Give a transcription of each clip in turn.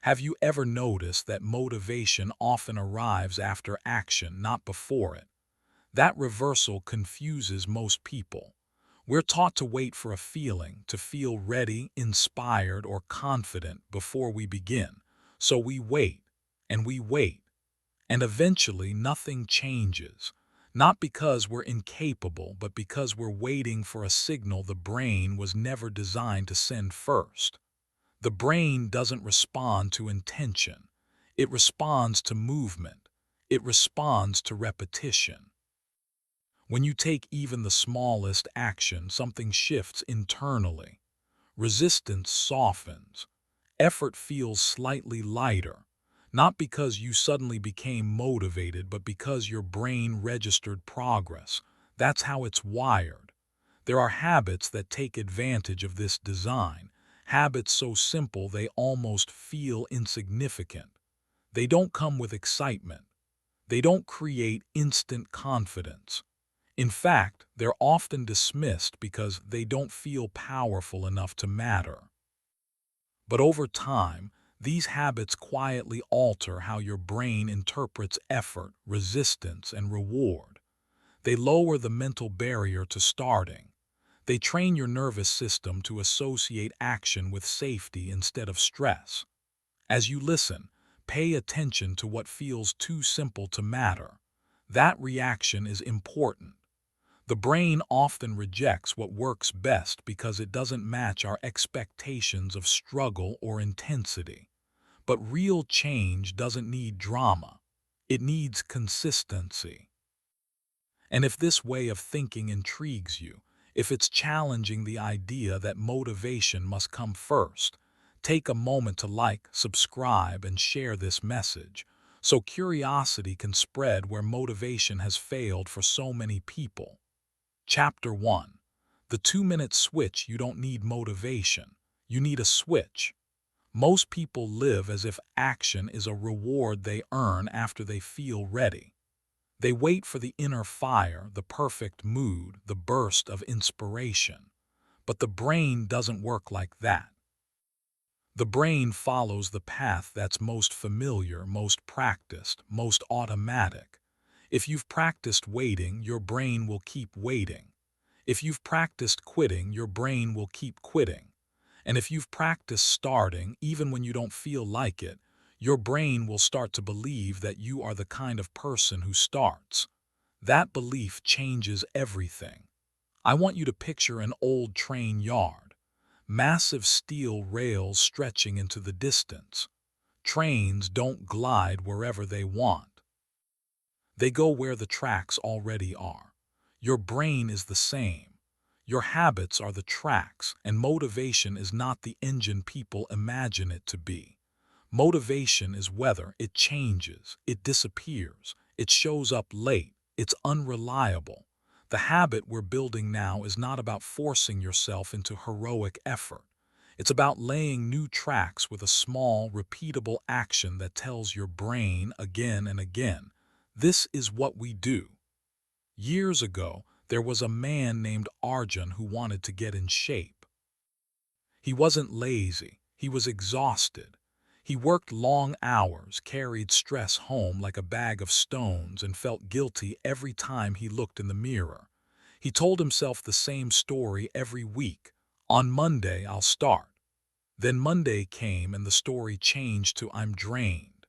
Have you ever noticed that motivation often arrives after action, not before it? That reversal confuses most people. We're taught to wait for a feeling, to feel ready, inspired, or confident before we begin. So we wait, and we wait, and eventually nothing changes. Not because we're incapable, but because we're waiting for a signal the brain was never designed to send first. The brain doesn't respond to intention. It responds to movement. It responds to repetition. When you take even the smallest action, something shifts internally. Resistance softens. Effort feels slightly lighter. Not because you suddenly became motivated, but because your brain registered progress. That's how it's wired. There are habits that take advantage of this design. Habits so simple they almost feel insignificant. They don't come with excitement. They don't create instant confidence. In fact, they're often dismissed because they don't feel powerful enough to matter. But over time, these habits quietly alter how your brain interprets effort, resistance, and reward. They lower the mental barrier to starting. They train your nervous system to associate action with safety instead of stress. As you listen, pay attention to what feels too simple to matter. That reaction is important. The brain often rejects what works best because it doesn't match our expectations of struggle or intensity. But real change doesn't need drama. It needs consistency. And if this way of thinking intrigues you, if it's challenging the idea that motivation must come first, take a moment to like, subscribe, and share this message so curiosity can spread where motivation has failed for so many people. Chapter 1. The 2-minute switch. You don't need motivation. You need a switch. Most people live as if action is a reward they earn after they feel ready. They wait for the inner fire, the perfect mood, the burst of inspiration. But the brain doesn't work like that. The brain follows the path that's most familiar, most practiced, most automatic. If you've practiced waiting, your brain will keep waiting. If you've practiced quitting, your brain will keep quitting. And if you've practiced starting, even when you don't feel like it, your brain will start to believe that you are the kind of person who starts. That belief changes everything. I want you to picture an old train yard. Massive steel rails stretching into the distance. Trains don't glide wherever they want. They go where the tracks already are. Your brain is the same. Your habits are the tracks, and motivation is not the engine people imagine it to be. Motivation is weather. It changes, it disappears, it shows up late, it's unreliable. The habit we're building now is not about forcing yourself into heroic effort. It's about laying new tracks with a small, repeatable action that tells your brain again and again, this is what we do. Years ago, there was a man named Arjun who wanted to get in shape. He wasn't lazy, he was exhausted. He worked long hours, carried stress home like a bag of stones, and felt guilty every time he looked in the mirror. He told himself the same story every week. On Monday, I'll start. Then Monday came and the story changed to I'm drained.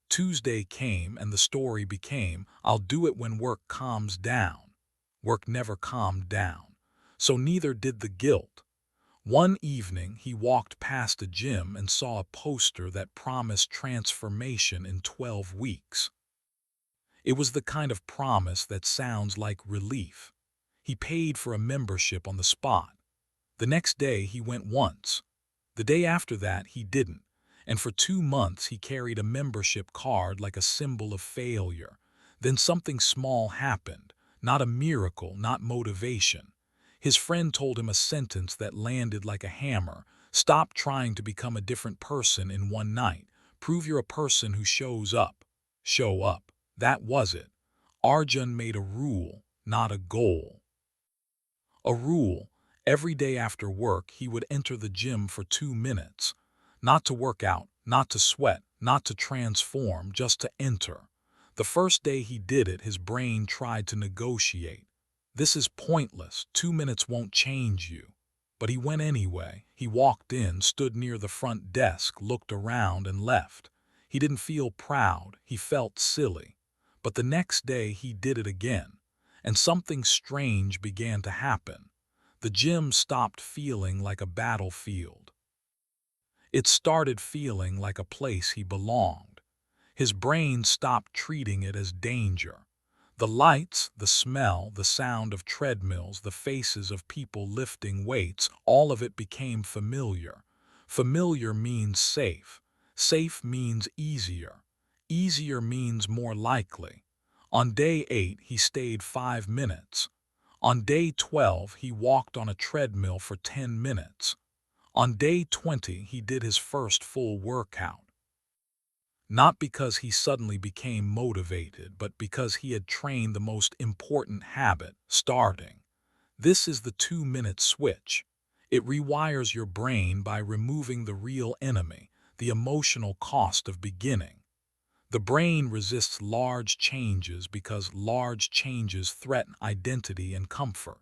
Tuesday came and the story became, I'll do it when work calms down. Work never calmed down. So neither did the guilt. One evening, he walked past a gym and saw a poster that promised transformation in 12 weeks. It was the kind of promise that sounds like relief. He paid for a membership on the spot. The next day, he went once. The day after that, he didn't. And for 2 months he carried a membership card like a symbol of failure. Then something small happened. Not a miracle, not motivation. His friend told him a sentence that landed like a hammer. Stop trying to become a different person in one night. Prove you're a person who shows up. Show up. That was it. Arjun made a rule, not a goal. A rule. Every day after work, he would enter the gym for 2 minutes. Not to work out, not to sweat, not to transform, just to enter. The first day he did it, his brain tried to negotiate. This is pointless, 2 minutes won't change you. But he went anyway. He walked in, stood near the front desk, looked around, and left. He didn't feel proud, he felt silly. But the next day he did it again, and something strange began to happen. The gym stopped feeling like a battlefield. It started feeling like a place he belonged. His brain stopped treating it as danger. The lights, the smell, the sound of treadmills, the faces of people lifting weights, all of it became familiar. Familiar means safe. Safe means easier. Easier means more likely. On day 8, he stayed 5 minutes. On day 12, he walked on a treadmill for 10 minutes. On day 20, he did his first full workout. Not because he suddenly became motivated, but because he had trained the most important habit, starting. This is the 2-minute switch. It rewires your brain by removing the real enemy, the emotional cost of beginning. The brain resists large changes because large changes threaten identity and comfort.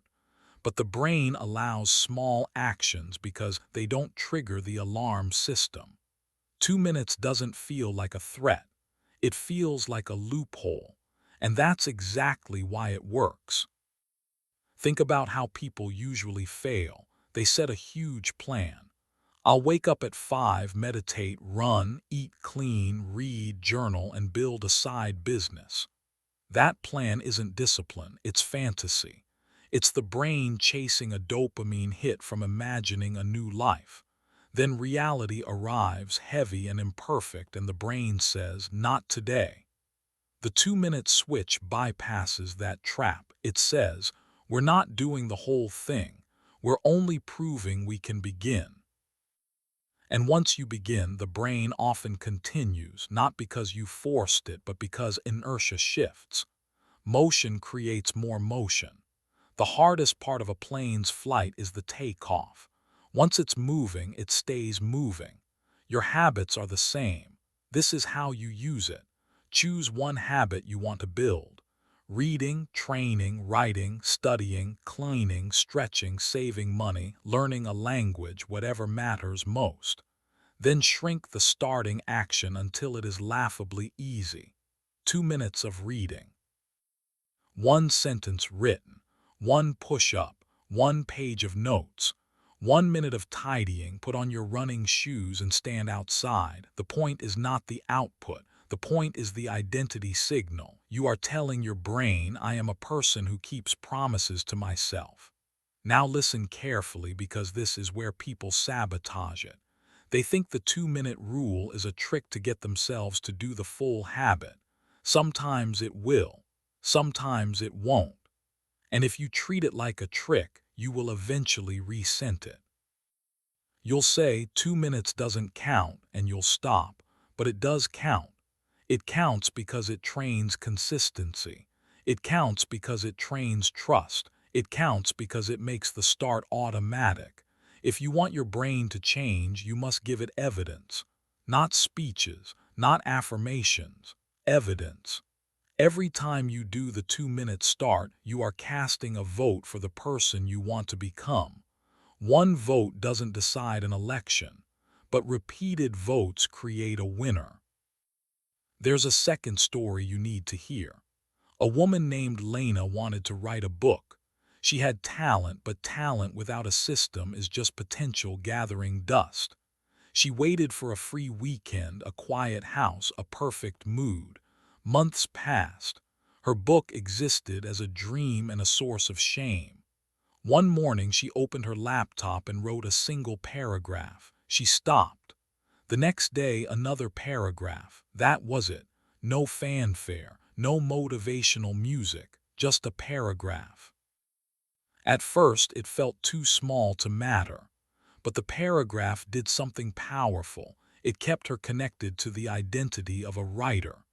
But the brain allows small actions because they don't trigger the alarm system. 2 minutes doesn't feel like a threat. It feels like a loophole. And that's exactly why it works. Think about how people usually fail. They set a huge plan. I'll wake up at 5, meditate, run, eat clean, read, journal, and build a side business. That plan isn't discipline, it's fantasy. It's the brain chasing a dopamine hit from imagining a new life. Then reality arrives, heavy and imperfect, and the brain says, "Not today." The 2-minute switch bypasses that trap. It says, "We're not doing the whole thing. We're only proving we can begin." And once you begin, the brain often continues, not because you forced it, but because inertia shifts. Motion creates more motion. The hardest part of a plane's flight is the takeoff. Once it's moving, it stays moving. Your habits are the same. This is how you use it. Choose one habit you want to build. Reading, training, writing, studying, cleaning, stretching, saving money, learning a language, whatever matters most. Then shrink the starting action until it is laughably easy. 2 minutes of reading. 1 sentence written. 1 push-up. 1 page of notes. 1 minute of tidying. Put on your running shoes and stand outside. The point is not the output. The point is the identity signal. You are telling your brain, "I am a person who keeps promises to myself." Now listen carefully, because this is where people sabotage it. They think the 2-minute rule is a trick to get themselves to do the full habit. Sometimes it will. Sometimes it won't. And if you treat it like a trick, you will eventually resent it. You'll say 2 minutes doesn't count, and you'll stop. But it does count. It counts because it trains consistency. It counts because it trains trust. It counts because it makes the start automatic. If you want your brain to change, you must give it evidence. Not speeches, not affirmations. Evidence. Every time you do the 2-minute start, you are casting a vote for the person you want to become. One vote doesn't decide an election, but repeated votes create a winner. There's a second story you need to hear. A woman named Lena wanted to write a book. She had talent, but talent without a system is just potential gathering dust. She waited for a free weekend, a quiet house, a perfect mood. Months passed. Her book existed as a dream and a source of shame. One morning she opened her laptop and wrote a single paragraph. She stopped. The next day, another paragraph. That was it. No fanfare, no motivational music, just a paragraph. At first, it felt too small to matter. But the paragraph did something powerful. It kept her connected to the identity of a writer.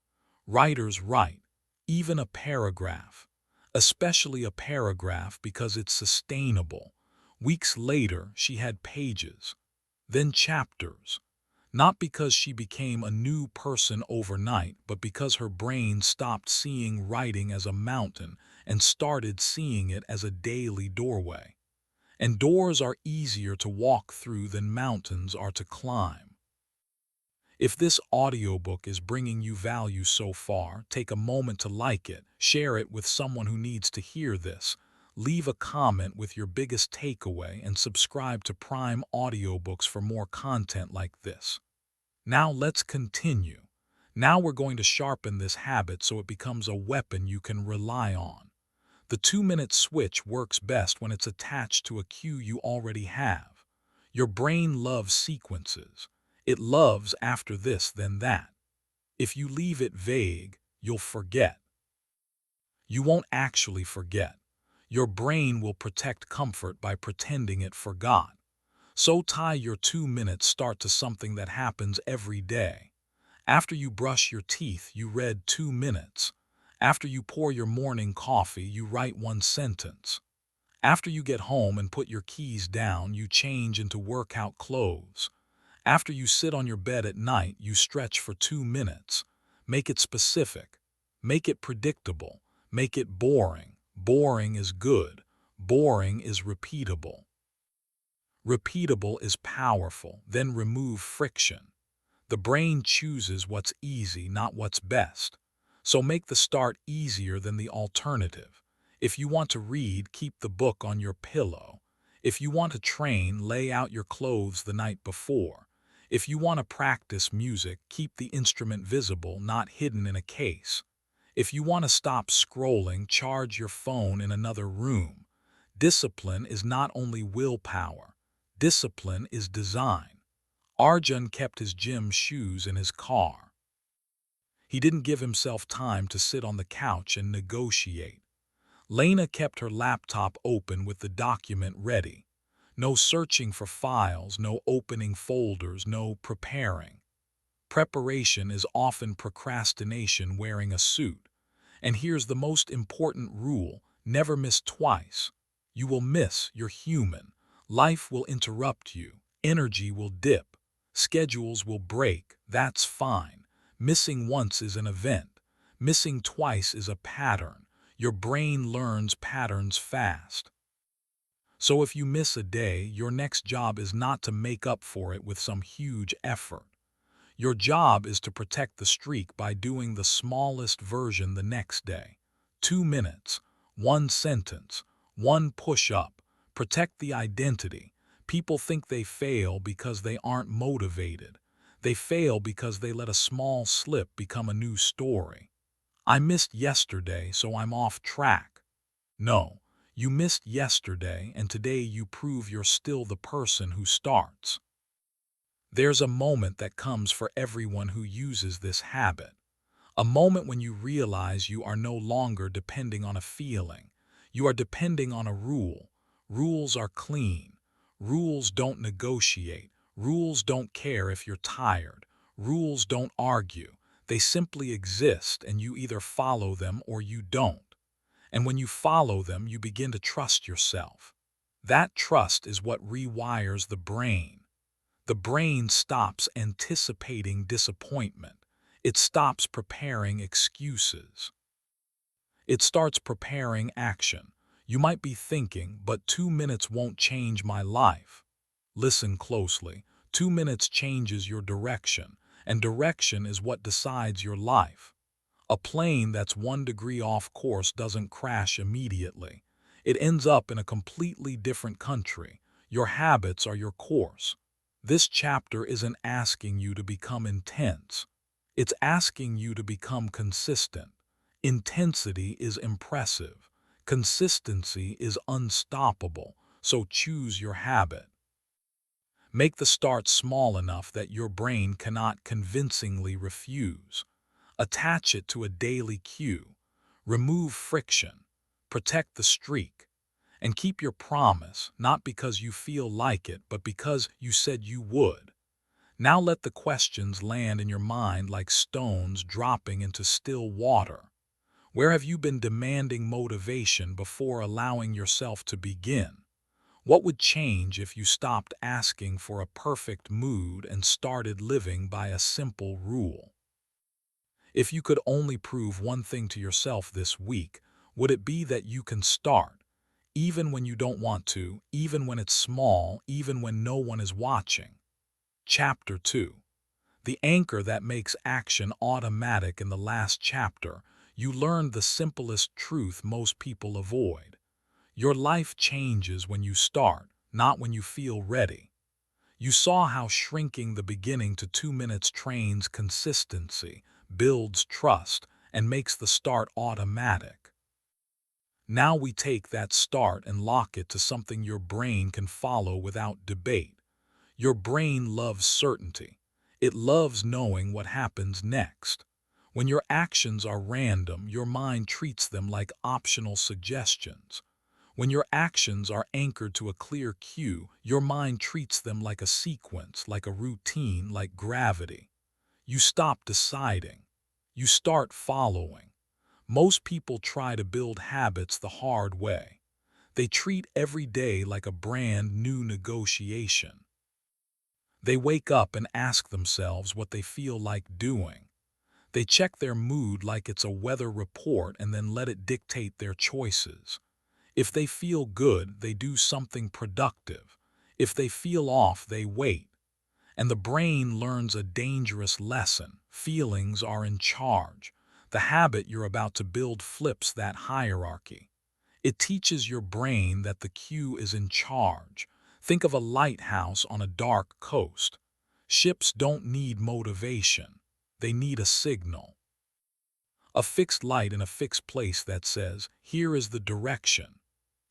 Writers write, even a paragraph. Especially a paragraph because it's sustainable. Weeks later, she had pages. Then chapters. Not because she became a new person overnight, but because her brain stopped seeing writing as a mountain and started seeing it as a daily doorway. And doors are easier to walk through than mountains are to climb. If this audiobook is bringing you value so far, take a moment to like it, share it with someone who needs to hear this, leave a comment with your biggest takeaway, and subscribe to Prime Audiobooks for more content like this. Now let's continue. Now we're going to sharpen this habit so it becomes a weapon you can rely on. The 2-minute switch works best when it's attached to a cue you already have. Your brain loves sequences. It loves after this, then that. If you leave it vague, you'll forget. You won't actually forget. Your brain will protect comfort by pretending it forgot. So tie your 2 minute start to something that happens every day. After you brush your teeth, you read 2 minutes. After you pour your morning coffee, you write 1 sentence. After you get home and put your keys down, you change into workout clothes. After you sit on your bed at night, you stretch for 2 minutes. Make it specific. Make it predictable. Make it boring. Boring is good. Boring is repeatable. Repeatable is powerful. Then remove friction. The brain chooses what's easy, not what's best. So make the start easier than the alternative. If you want to read, keep the book on your pillow. If you want to train, lay out your clothes the night before. If you want to practice music, keep the instrument visible, not hidden in a case. If you want to stop scrolling, charge your phone in another room. Discipline is not only willpower. Discipline is design. Arjun kept his gym shoes in his car. He didn't give himself time to sit on the couch and negotiate. Lena kept her laptop open with the document ready. No searching for files, no opening folders, no preparing. Preparation is often procrastination wearing a suit. And here's the most important rule: never miss twice. You will miss, you're human. Life will interrupt you. Energy will dip. Schedules will break. That's fine. Missing once is an event. Missing twice is a pattern. Your brain learns patterns fast. So if you miss a day, your next job is not to make up for it with some huge effort. Your job is to protect the streak by doing the smallest version the next day. 2 minutes, 1 sentence, 1 push-up. Protect the identity. People think they fail because they aren't motivated. They fail because they let a small slip become a new story. I missed yesterday, so I'm off track. No, you missed yesterday, and today you prove you're still the person who starts. There's a moment that comes for everyone who uses this habit. A moment when you realize you are no longer depending on a feeling. You are depending on a rule. Rules are clean. Rules don't negotiate. Rules don't care if you're tired. Rules don't argue. They simply exist, and you either follow them or you don't. And when you follow them, you begin to trust yourself. That trust is what rewires the brain. The brain stops anticipating disappointment. It stops preparing excuses. It starts preparing action. You might be thinking, but 2 minutes won't change my life. Listen closely. 2 minutes changes your direction, and direction is what decides your life. A plane that's 1 degree off course doesn't crash immediately. It ends up in a completely different country. Your habits are your course. This chapter isn't asking you to become intense. It's asking you to become consistent. Intensity is impressive. Consistency is unstoppable. So choose your habit. Make the start small enough that your brain cannot convincingly refuse. Attach it to a daily cue. Remove friction. Protect the streak. And keep your promise, not because you feel like it, but because you said you would. Now let the questions land in your mind like stones dropping into still water. Where have you been demanding motivation before allowing yourself to begin? What would change if you stopped asking for a perfect mood and started living by a simple rule? If you could only prove one thing to yourself this week, would it be that you can start, even when you don't want to, even when it's small, even when no one is watching? Chapter 2. The anchor that makes action automatic. In the last chapter, you learned the simplest truth most people avoid. Your life changes when you start, not when you feel ready. You saw how shrinking the beginning to 2 minutes trains consistency, builds trust, and makes the start automatic. Now we take that start and lock it to something your brain can follow without debate. Your brain loves certainty. It loves knowing what happens next. When your actions are random, your mind treats them like optional suggestions. When your actions are anchored to a clear cue, your mind treats them like a sequence, like a routine, like gravity. You stop deciding. You start following. Most people try to build habits the hard way. They treat every day like a brand new negotiation. They wake up and ask themselves what they feel like doing. They check their mood like it's a weather report and then let it dictate their choices. If they feel good, they do something productive. If they feel off, they wait. And the brain learns a dangerous lesson. Feelings are in charge. The habit you're about to build flips that hierarchy. It teaches your brain that the cue is in charge. Think of a lighthouse on a dark coast. Ships don't need motivation. They need a signal. A fixed light in a fixed place that says, "Here is the direction."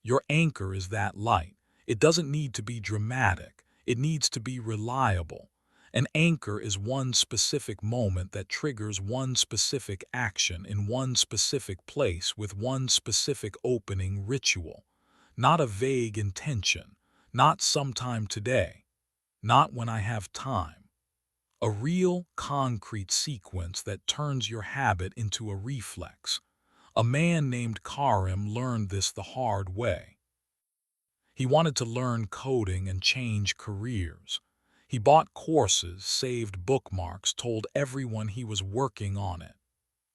Your anchor is that light. It doesn't need to be dramatic. It needs to be reliable. An anchor is one specific moment that triggers one specific action in one specific place with one specific opening ritual. Not a vague intention. Not sometime today. Not when I have time. A real, concrete sequence that turns your habit into a reflex. A man named Karim learned this the hard way. He wanted to learn coding and change careers. He bought courses, saved bookmarks, told everyone he was working on it.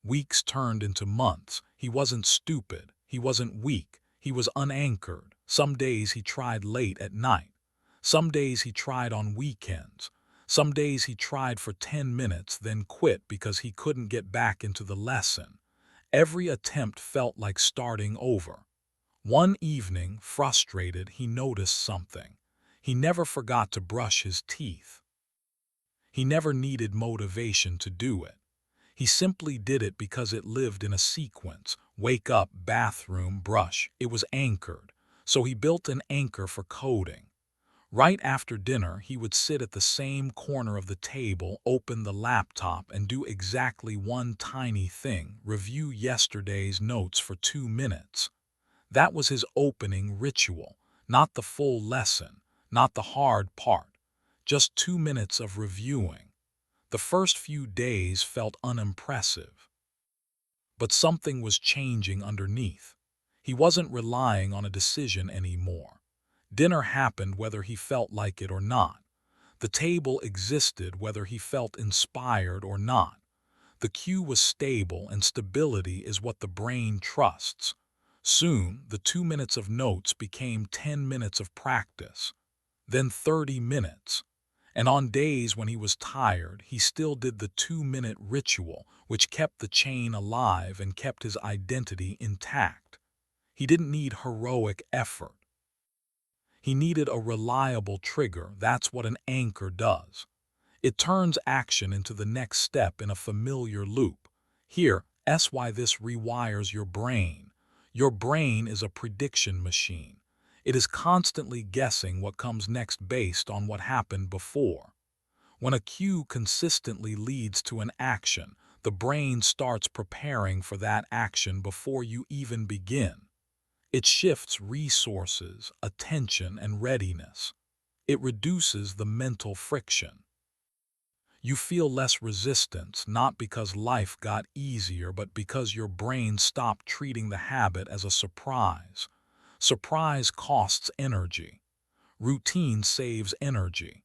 Weeks turned into months. He wasn't stupid. He wasn't weak. He was unanchored. Some days he tried late at night. Some days he tried on weekends. Some days he tried for 10 minutes, then quit because he couldn't get back into the lesson. Every attempt felt like starting over. One evening, frustrated, he noticed something. He never forgot to brush his teeth. He never needed motivation to do it. He simply did it because it lived in a sequence. Wake up, bathroom, brush. It was anchored. So he built an anchor for coding. Right after dinner, he would sit at the same corner of the table, open the laptop, and do exactly one tiny thing: review yesterday's notes for 2 minutes. That was his opening ritual, not the full lesson, not the hard part, just 2 minutes of reviewing. The first few days felt unimpressive, but something was changing underneath. He wasn't relying on a decision anymore. Dinner happened whether he felt like it or not. The table existed whether he felt inspired or not. The cue was stable, and stability is what the brain trusts. Soon, the 2 minutes of notes became 10 minutes of practice, then 30 minutes. And on days when he was tired, he still did the 2-minute ritual, which kept the chain alive and kept his identity intact. He didn't need heroic effort. He needed a reliable trigger. That's what an anchor does. It turns action into the next step in a familiar loop. Here, that's why this rewires your brain. Your brain is a prediction machine. It is constantly guessing what comes next based on what happened before. When a cue consistently leads to an action, the brain starts preparing for that action before you even begin. It shifts resources, attention, and readiness. It reduces the mental friction. You feel less resistance, not because life got easier, but because your brain stopped treating the habit as a surprise. Surprise costs energy. Routine saves energy.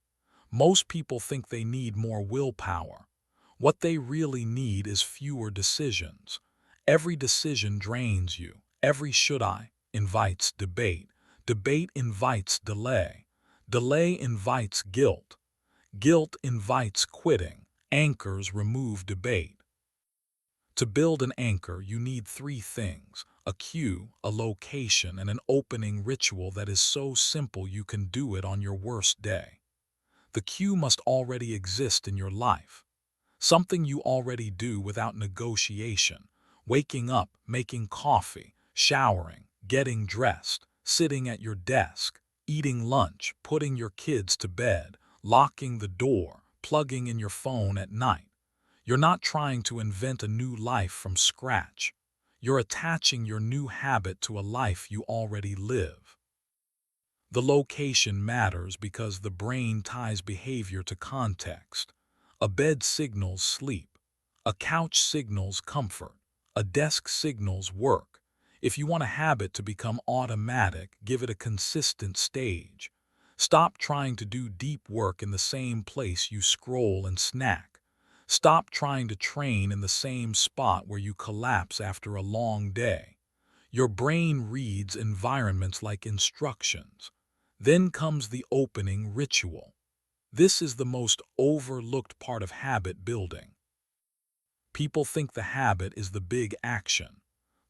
Most people think they need more willpower. What they really need is fewer decisions. Every decision drains you. Every should I invites debate. Debate invites delay. Delay invites guilt. Guilt invites quitting. Anchors remove debate. To build an anchor, you need three things: a cue, a location, and an opening ritual that is so simple you can do it on your worst day. The cue must already exist in your life. Something you already do without negotiation. Waking up, making coffee, showering, getting dressed, sitting at your desk, eating lunch, putting your kids to bed, locking the door, plugging in your phone at night. You're not trying to invent a new life from scratch. You're attaching your new habit to a life you already live. The location matters because the brain ties behavior to context. A bed signals sleep. A couch signals comfort. A desk signals work. If you want a habit to become automatic, give it a consistent stage. Stop trying to do deep work in the same place you scroll and snack. Stop trying to train in the same spot where you collapse after a long day. Your brain reads environments like instructions. Then comes the opening ritual. This is the most overlooked part of habit building. People think the habit is the big action,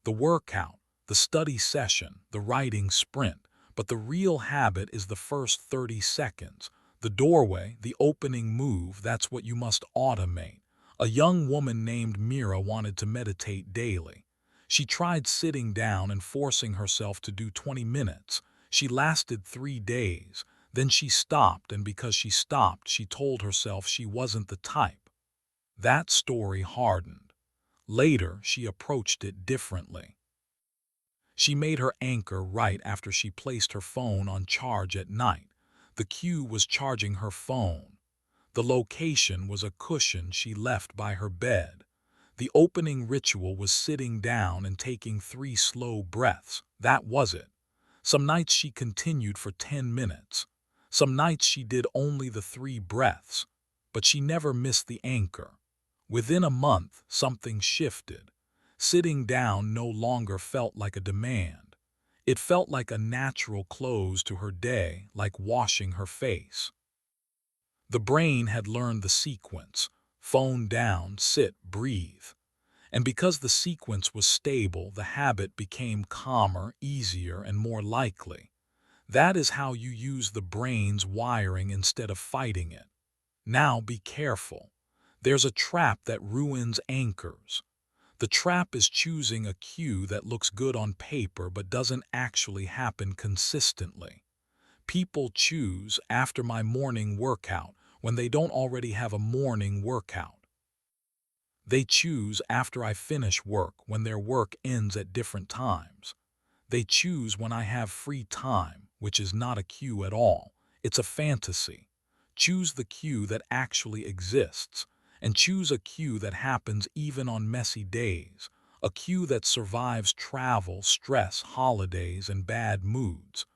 the workout, the study session, the writing sprint, but the real habit is the first 30 seconds. The doorway, the opening move, that's what you must automate. A young woman named Mira wanted to meditate daily. She tried sitting down and forcing herself to do 20 minutes. She lasted 3 days. Then she stopped, and because she stopped, she told herself she wasn't the type. That story hardened. Later, she approached it differently. She made her anchor right after she placed her phone on charge at night. The cue was charging her phone. The location was a cushion she left by her bed. The opening ritual was sitting down and taking 3 slow breaths. That was it. Some nights she continued for 10 minutes. Some nights she did only the 3 breaths. But she never missed the anchor. Within a month, something shifted. Sitting down no longer felt like a demand. It felt like a natural close to her day, like washing her face. The brain had learned the sequence: phone down, sit, breathe. And because the sequence was stable, the habit became calmer, easier, and more likely. That is how you use the brain's wiring instead of fighting it. Now be careful. There's a trap that ruins anchors. The trap is choosing a cue that looks good on paper but doesn't actually happen consistently. People choose after my morning workout when they don't already have a morning workout. They choose after I finish work when their work ends at different times. They choose when I have free time, which is not a cue at all. It's a fantasy. Choose the cue that actually exists, and choose a cue that happens even on messy days, a cue that survives travel, stress, holidays, and bad moods.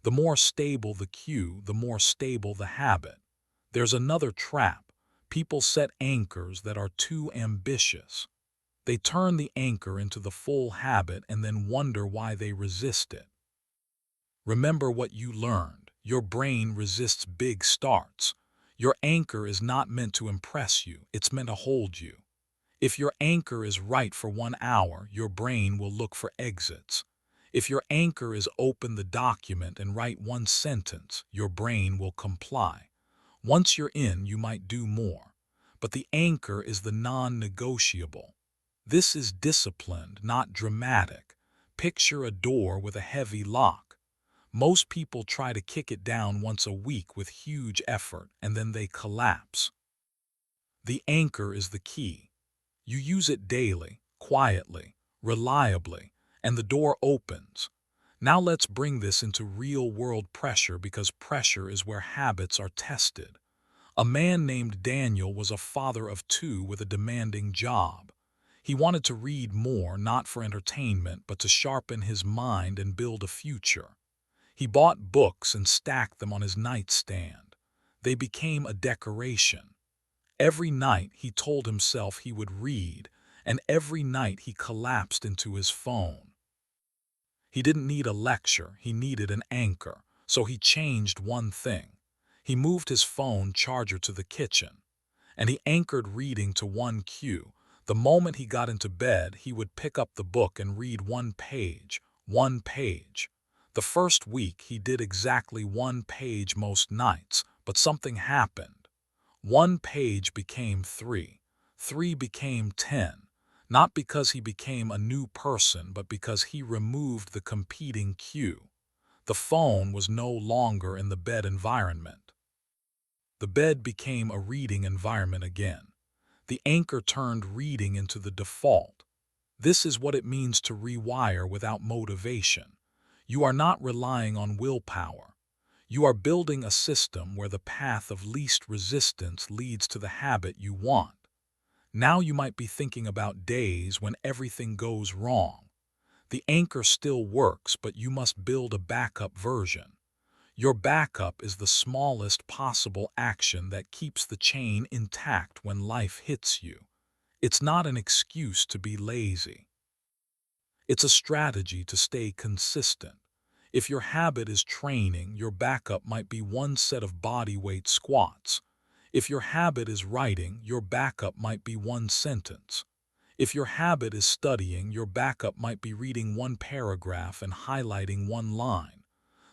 The more stable the cue, the more stable the habit. There's another trap. People set anchors that are too ambitious. They turn the anchor into the full habit and then wonder why they resist it. Remember what you learned. Your brain resists big starts. Your anchor is not meant to impress you, it's meant to hold you. If your anchor is right for 1 hour, your brain will look for exits. If your anchor is open the document and write 1 sentence, your brain will comply. Once you're in, you might do more. But the anchor is the non-negotiable. This is disciplined, not dramatic. Picture a door with a heavy lock. Most people try to kick it down once a week with huge effort, and then they collapse. The anchor is the key. You use it daily, quietly, reliably, and the door opens. Now let's bring this into real-world pressure, because pressure is where habits are tested. A man named Daniel was a father of 2 with a demanding job. He wanted to read more, not for entertainment, but to sharpen his mind and build a future. He bought books and stacked them on his nightstand. They became a decoration. Every night he told himself he would read, and every night he collapsed into his phone. He didn't need a lecture, he needed an anchor, so he changed one thing. He moved his phone charger to the kitchen, and he anchored reading to one cue. The moment he got into bed, he would pick up the book and read one page, one page. The first week, he did exactly one page most nights, but something happened. One page became three. Three became 10. Not because he became a new person, but because he removed the competing cue. The phone was no longer in the bed environment. The bed became a reading environment again. The anchor turned reading into the default. This is what it means to rewire without motivation. You are not relying on willpower. You are building a system where the path of least resistance leads to the habit you want. Now you might be thinking about days when everything goes wrong. The anchor still works, but you must build a backup version. Your backup is the smallest possible action that keeps the chain intact when life hits you. It's not an excuse to be lazy. It's a strategy to stay consistent. If your habit is training, your backup might be one set of body weight squats. If your habit is writing, your backup might be one sentence. If your habit is studying, your backup might be reading one paragraph and highlighting one line.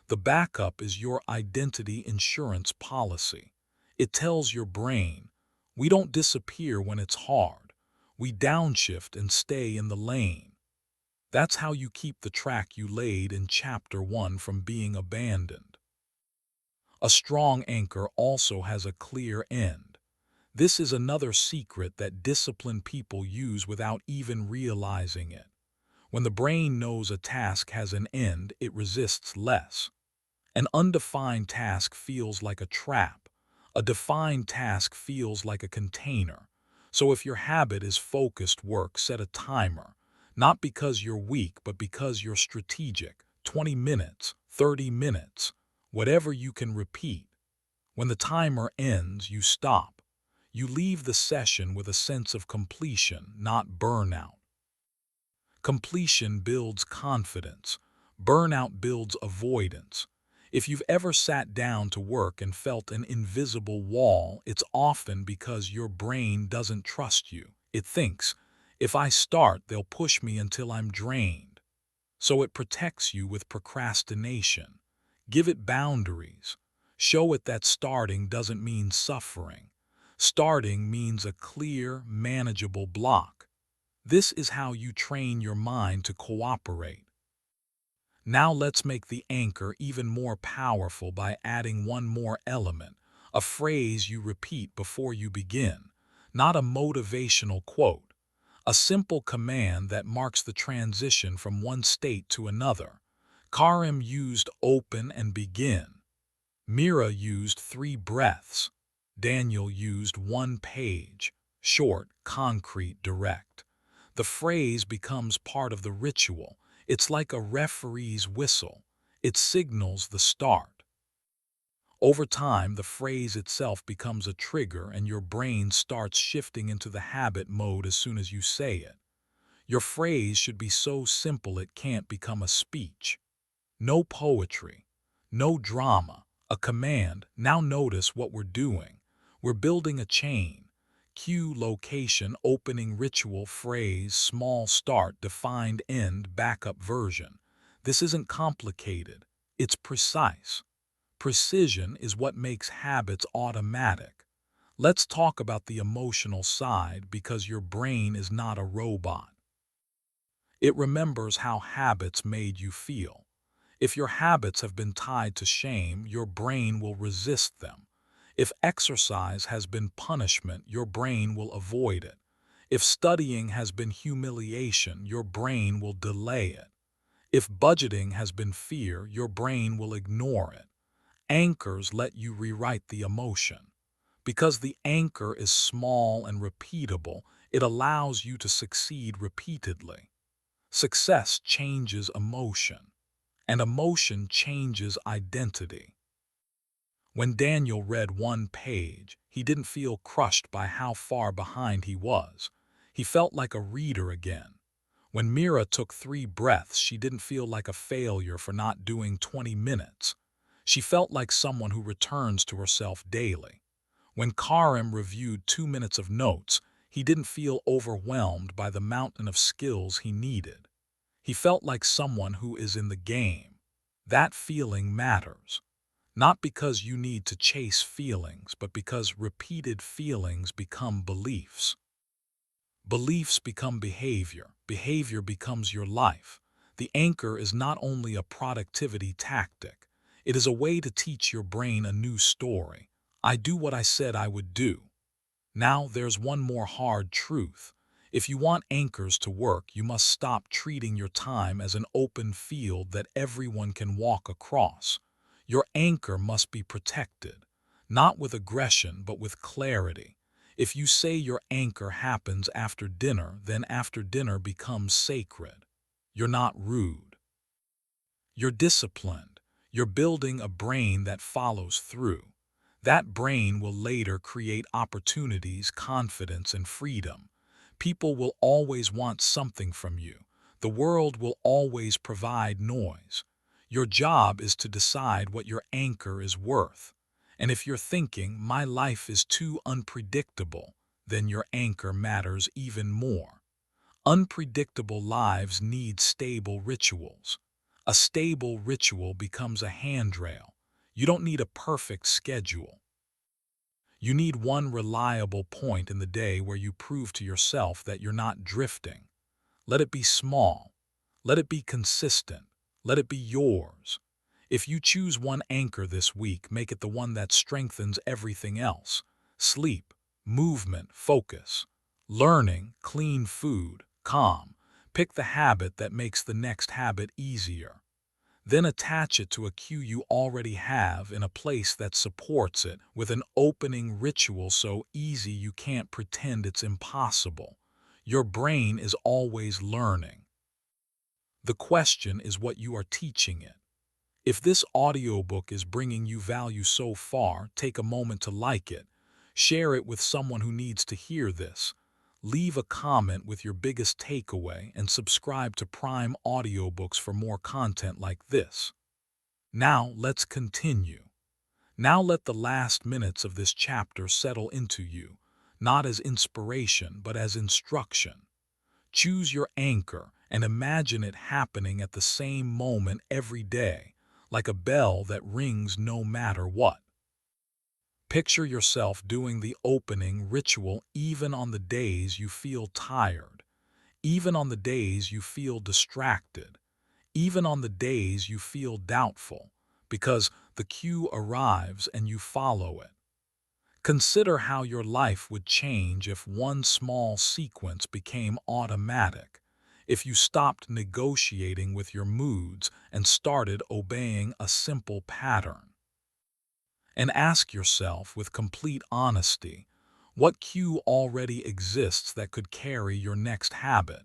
The backup is your identity insurance policy. It tells your brain, we don't disappear when it's hard. We downshift and stay in the lane. That's how you keep the track you laid in Chapter 1 from being abandoned. A strong anchor also has a clear end. This is another secret that disciplined people use without even realizing it. When the brain knows a task has an end, it resists less. An undefined task feels like a trap. A defined task feels like a container. So if your habit is focused work, set a timer. Not because you're weak, but because you're strategic. 20 minutes, 30 minutes, whatever you can repeat. When the timer ends, you stop. You leave the session with a sense of completion, not burnout. Completion builds confidence. Burnout builds avoidance. If you've ever sat down to work and felt an invisible wall, it's often because your brain doesn't trust you. It thinks, if I start, they'll push me until I'm drained. So it protects you with procrastination. Give it boundaries. Show it that starting doesn't mean suffering. Starting means a clear, manageable block. This is how you train your mind to cooperate. Now let's make the anchor even more powerful by adding one more element, a phrase you repeat before you begin, not a motivational quote, a simple command that marks the transition from one state to another. Karim used open and begin. Mira used 3 breaths. Daniel used 1 page, short, concrete, direct. The phrase becomes part of the ritual. It's like a referee's whistle. It signals the start. Over time, the phrase itself becomes a trigger and your brain starts shifting into the habit mode as soon as you say it. Your phrase should be so simple it can't become a speech. No poetry, no drama, a command. Now notice what we're doing. We're building a chain. Cue, location, opening, ritual, phrase, small start, defined end, backup version. This isn't complicated. It's precise. Precision is what makes habits automatic. Let's talk about the emotional side because your brain is not a robot. It remembers how habits made you feel. If your habits have been tied to shame, your brain will resist them. If exercise has been punishment, your brain will avoid it. If studying has been humiliation, your brain will delay it. If budgeting has been fear, your brain will ignore it. Anchors let you rewrite the emotion. Because the anchor is small and repeatable, it allows you to succeed repeatedly. Success changes emotion. And emotion changes identity. When Daniel read one page, he didn't feel crushed by how far behind he was. He felt like a reader again. When Mira took 3 breaths, she didn't feel like a failure for not doing 20 minutes. She felt like someone who returns to herself daily. When Karim reviewed 2 minutes of notes, he didn't feel overwhelmed by the mountain of skills he needed. He felt like someone who is in the game. That feeling matters. Not because you need to chase feelings, but because repeated feelings become beliefs. Beliefs become behavior. Behavior becomes your life. The anchor is not only a productivity tactic, it is a way to teach your brain a new story. I do what I said I would do. Now there's one more hard truth. If you want anchors to work, you must stop treating your time as an open field that everyone can walk across. Your anchor must be protected, not with aggression, but with clarity. If you say your anchor happens after dinner, then after dinner becomes sacred. You're not rude. You're disciplined. You're building a brain that follows through. That brain will later create opportunities, confidence, and freedom. People will always want something from you. The world will always provide noise. Your job is to decide what your anchor is worth. And if you're thinking, my life is too unpredictable, then your anchor matters even more. Unpredictable lives need stable rituals. A stable ritual becomes a handrail. You don't need a perfect schedule. You need one reliable point in the day where you prove to yourself that you're not drifting. Let it be small. Let it be consistent. Let it be yours. If you choose one anchor this week, make it the one that strengthens everything else. Sleep, movement, focus, learning, clean food, calm. Pick the habit that makes the next habit easier. Then attach it to a cue you already have in a place that supports it with an opening ritual so easy you can't pretend it's impossible. Your brain is always learning. The question is what you are teaching it. If this audiobook is bringing you value so far, take a moment to like it. Share it with someone who needs to hear this. Leave a comment with your biggest takeaway and subscribe to Prime Audiobooks for more content like this. Now let's continue. Now let the last minutes of this chapter settle into you, not as inspiration but as instruction. Choose your anchor and imagine it happening at the same moment every day, like a bell that rings no matter what. Picture yourself doing the opening ritual even on the days you feel tired, even on the days you feel distracted, even on the days you feel doubtful, because the cue arrives and you follow it. Consider how your life would change if one small sequence became automatic, if you stopped negotiating with your moods and started obeying a simple pattern. And ask yourself with complete honesty, what cue already exists that could carry your next habit?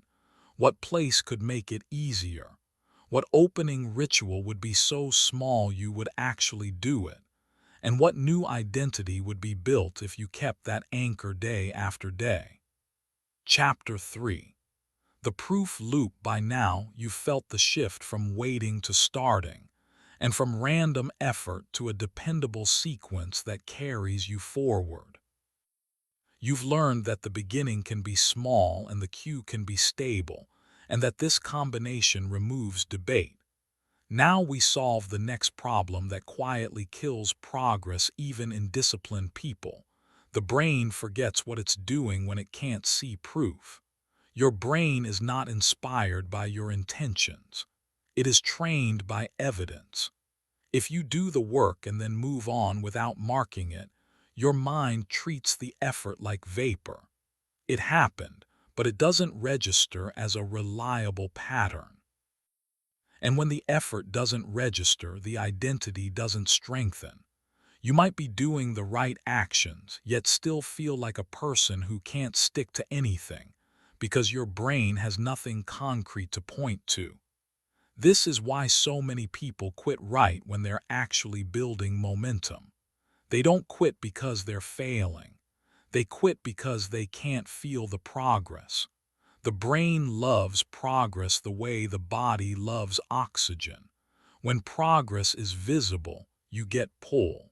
What place could make it easier? What opening ritual would be so small you would actually do it? And what new identity would be built if you kept that anchor day after day? Chapter 3. The proof loop. By now, you've felt the shift from waiting to starting, and from random effort to a dependable sequence that carries you forward. You've learned that the beginning can be small and the cue can be stable, and that this combination removes debate. Now we solve the next problem that quietly kills progress even in disciplined people. The brain forgets what it's doing when it can't see proof. Your brain is not inspired by your intentions. It is trained by evidence. If you do the work and then move on without marking it, your mind treats the effort like vapor. It happened, but it doesn't register as a reliable pattern. And when the effort doesn't register, the identity doesn't strengthen. You might be doing the right actions, yet still feel like a person who can't stick to anything, because your brain has nothing concrete to point to. This is why so many people quit right when they're actually building momentum. They don't quit because they're failing. They quit because they can't feel the progress. The brain loves progress the way the body loves oxygen. When progress is visible, you get pull.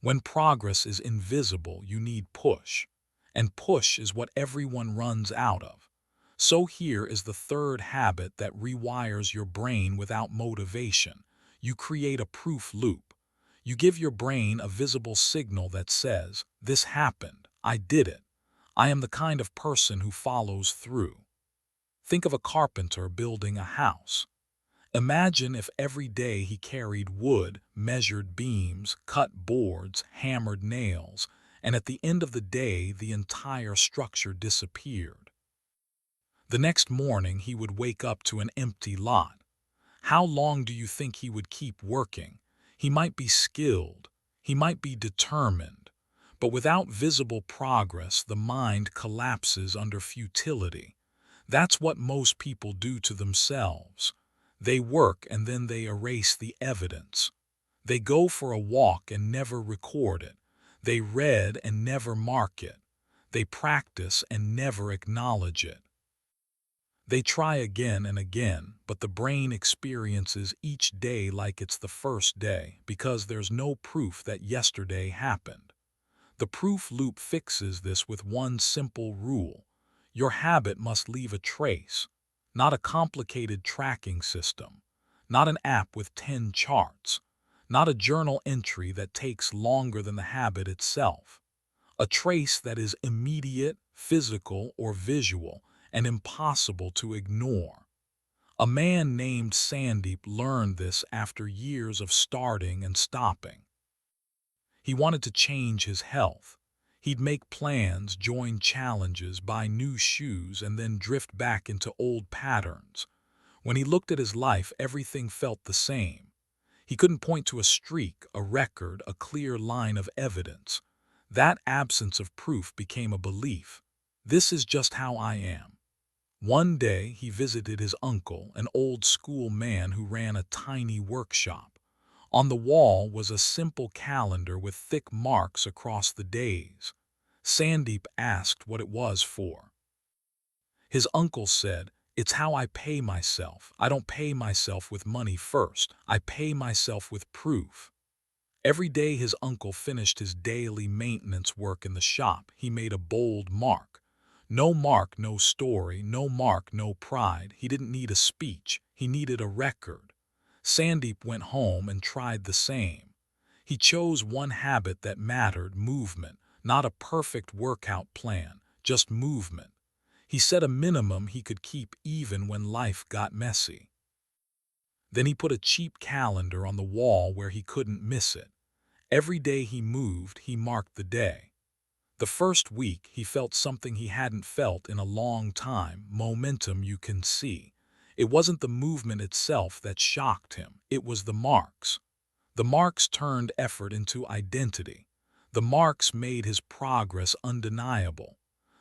When progress is invisible, you need push. And push is what everyone runs out of. So here is the third habit that rewires your brain without motivation. You create a proof loop. You give your brain a visible signal that says, "This happened. I did it. I am the kind of person who follows through." Think of a carpenter building a house. Imagine if every day he carried wood, measured beams, cut boards, hammered nails, and at the end of the day the entire structure disappeared. The next morning he would wake up to an empty lot. How long do you think he would keep working? He might be skilled, he might be determined, but without visible progress the mind collapses under futility. That's what most people do to themselves. They work and then they erase the evidence. They go for a walk and never record it. They read and never mark it. They practice and never acknowledge it. They try again and again, but the brain experiences each day like it's the first day because there's no proof that yesterday happened. The proof loop fixes this with one simple rule. Your habit must leave a trace, not a complicated tracking system, not an app with 10 charts, not a journal entry that takes longer than the habit itself. A trace that is immediate, physical, or visual, and impossible to ignore. A man named Sandeep learned this after years of starting and stopping. He wanted to change his health. He'd make plans, join challenges, buy new shoes, and then drift back into old patterns. When he looked at his life, everything felt the same. He couldn't point to a streak, a record, a clear line of evidence. That absence of proof became a belief. This is just how I am. One day he visited his uncle, an old school man who ran a tiny workshop. On the wall was a simple calendar with thick marks across the days. Sandeep asked what it was for. His uncle said, "It's how I pay myself. I don't pay myself with money first. I pay myself with proof." Every day his uncle finished his daily maintenance work in the shop, he made a bold mark. No mark, no story, no mark, no pride. He didn't need a speech, he needed a record. Sandeep went home and tried the same. He chose one habit that mattered, movement, not a perfect workout plan, just movement. He set a minimum he could keep even when life got messy. Then he put a cheap calendar on the wall where he couldn't miss it. Every day he moved, he marked the day. The first week, he felt something he hadn't felt in a long time, momentum you can see. It wasn't the movement itself that shocked him, it was the marks. The marks turned effort into identity. The marks made his progress undeniable.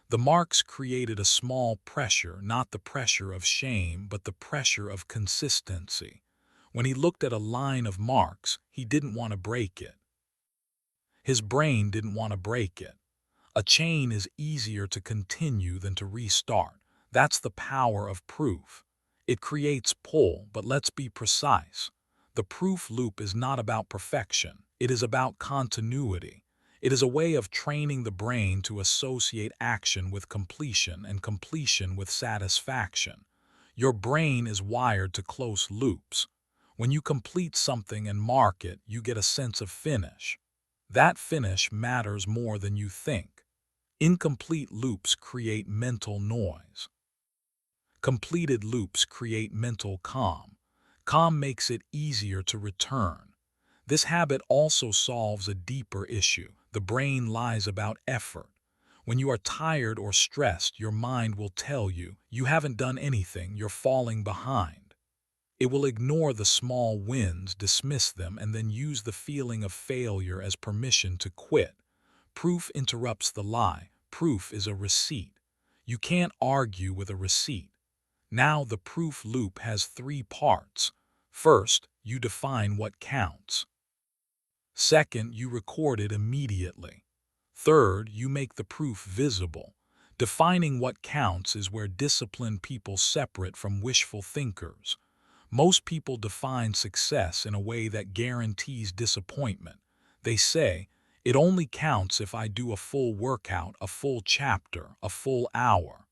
The marks created a small pressure, not the pressure of shame, but the pressure of consistency. When he looked at a line of marks, he didn't want to break it. His brain didn't want to break it. A chain is easier to continue than to restart. That's the power of proof. It creates pull, but let's be precise. The proof loop is not about perfection. It is about continuity. It is a way of training the brain to associate action with completion and completion with satisfaction. Your brain is wired to close loops. When you complete something and mark it, you get a sense of finish. That finish matters more than you think. Incomplete loops create mental noise. Completed loops create mental calm. Calm makes it easier to return. This habit also solves a deeper issue. The brain lies about effort. When you are tired or stressed, your mind will tell you, you haven't done anything, you're falling behind. It will ignore the small wins, dismiss them, and then use the feeling of failure as permission to quit. Proof interrupts the lie. Proof is a receipt. You can't argue with a receipt. Now the proof loop has three parts. First, you define what counts. Second, you record it immediately. Third, you make the proof visible. Defining what counts is where disciplined people separate from wishful thinkers. Most people define success in a way that guarantees disappointment. They say, it only counts if I do a full workout, a full chapter, a full hour.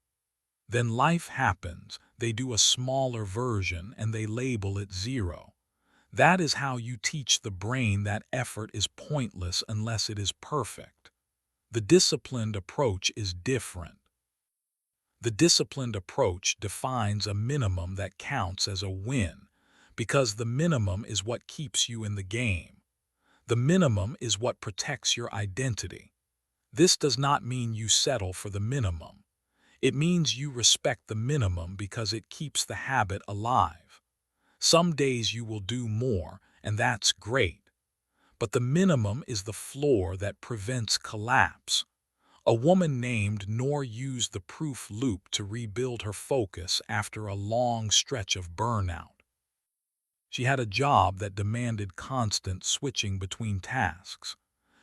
Then life happens, they do a smaller version, and they label it 0. That is how you teach the brain that effort is pointless unless it is perfect. The disciplined approach is different. The disciplined approach defines a minimum that counts as a win, because the minimum is what keeps you in the game. The minimum is what protects your identity. This does not mean you settle for the minimum. It means you respect the minimum because it keeps the habit alive. Some days you will do more, and that's great. But the minimum is the floor that prevents collapse. A woman named Noor used the proof loop to rebuild her focus after a long stretch of burnout. She had a job that demanded constant switching between tasks.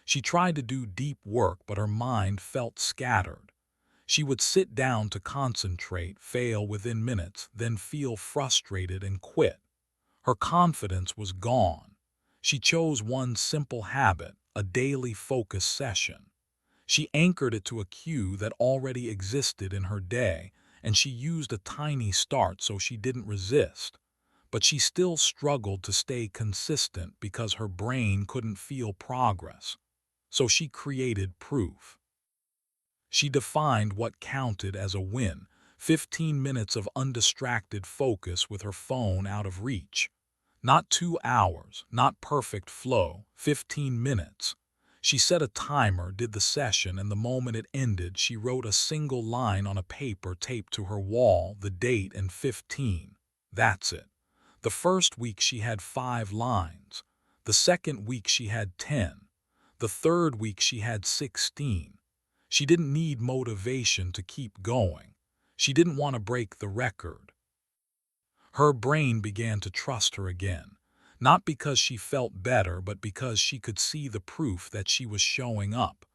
She tried to do deep work, but her mind felt scattered. She would sit down to concentrate, fail within minutes, then feel frustrated and quit. Her confidence was gone. She chose one simple habit, a daily focus session. She anchored it to a cue that already existed in her day, and she used a tiny start so she didn't resist. But she still struggled to stay consistent because her brain couldn't feel progress. So she created proof. She defined what counted as a win, 15 minutes of undistracted focus with her phone out of reach. Not 2 hours, not perfect flow, 15 minutes. She set a timer, did the session, and the moment it ended, she wrote a single line on a paper taped to her wall, the date and 15. That's it. The first week she had 5 lines. The second week she had 10. The third week she had 16. She didn't need motivation to keep going. She didn't want to break the record. Her brain began to trust her again, not because she felt better, but because she could see the proof that she was showing up.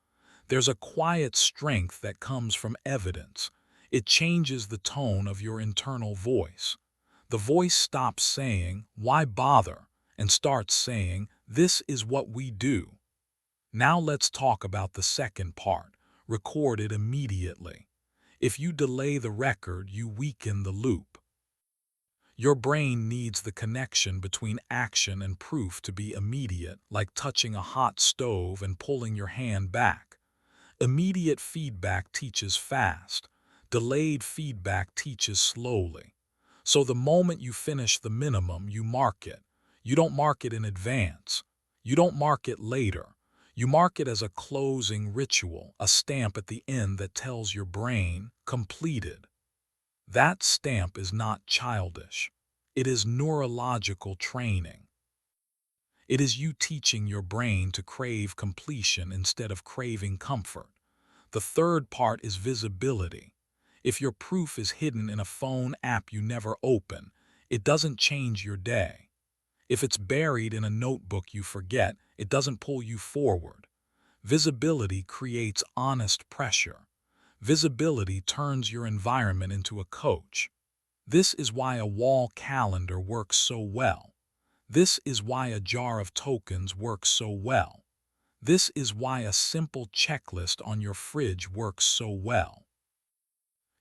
There's a quiet strength that comes from evidence. It changes the tone of your internal voice. The voice stops saying, "Why bother?" and starts saying, "This is what we do." Now let's talk about the second part. Record it immediately. If you delay the record, you weaken the loop. Your brain needs the connection between action and proof to be immediate, like touching a hot stove and pulling your hand back. Immediate feedback teaches fast. Delayed feedback teaches slowly. So the moment you finish the minimum, you mark it. You don't mark it in advance. You don't mark it later. You mark it as a closing ritual, a stamp at the end that tells your brain, completed. That stamp is not childish. It is neurological training. It is you teaching your brain to crave completion instead of craving comfort. The third part is visibility. If your proof is hidden in a phone app you never open, it doesn't change your day. If it's buried in a notebook you forget, it doesn't pull you forward. Visibility creates honest pressure. Visibility turns your environment into a coach. This is why a wall calendar works so well. This is why a jar of tokens works so well. This is why a simple checklist on your fridge works so well.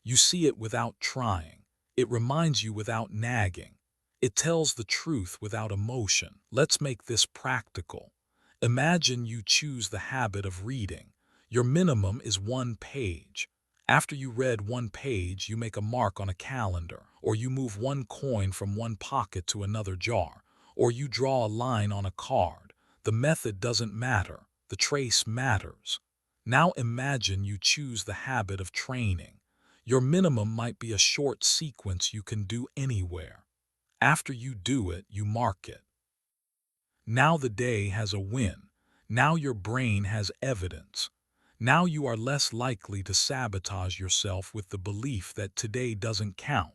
You see it without trying. It reminds you without nagging. It tells the truth without emotion. Let's make this practical. Imagine you choose the habit of reading. Your minimum is 1 page. After you read 1 page, you make a mark on a calendar, or you move 1 coin from one pocket to another jar, or you draw a line on a card. The method doesn't matter. The trace matters. Now imagine you choose the habit of training. Your minimum might be a short sequence you can do anywhere. After you do it, you mark it. Now the day has a win. Now your brain has evidence. Now you are less likely to sabotage yourself with the belief that today doesn't count.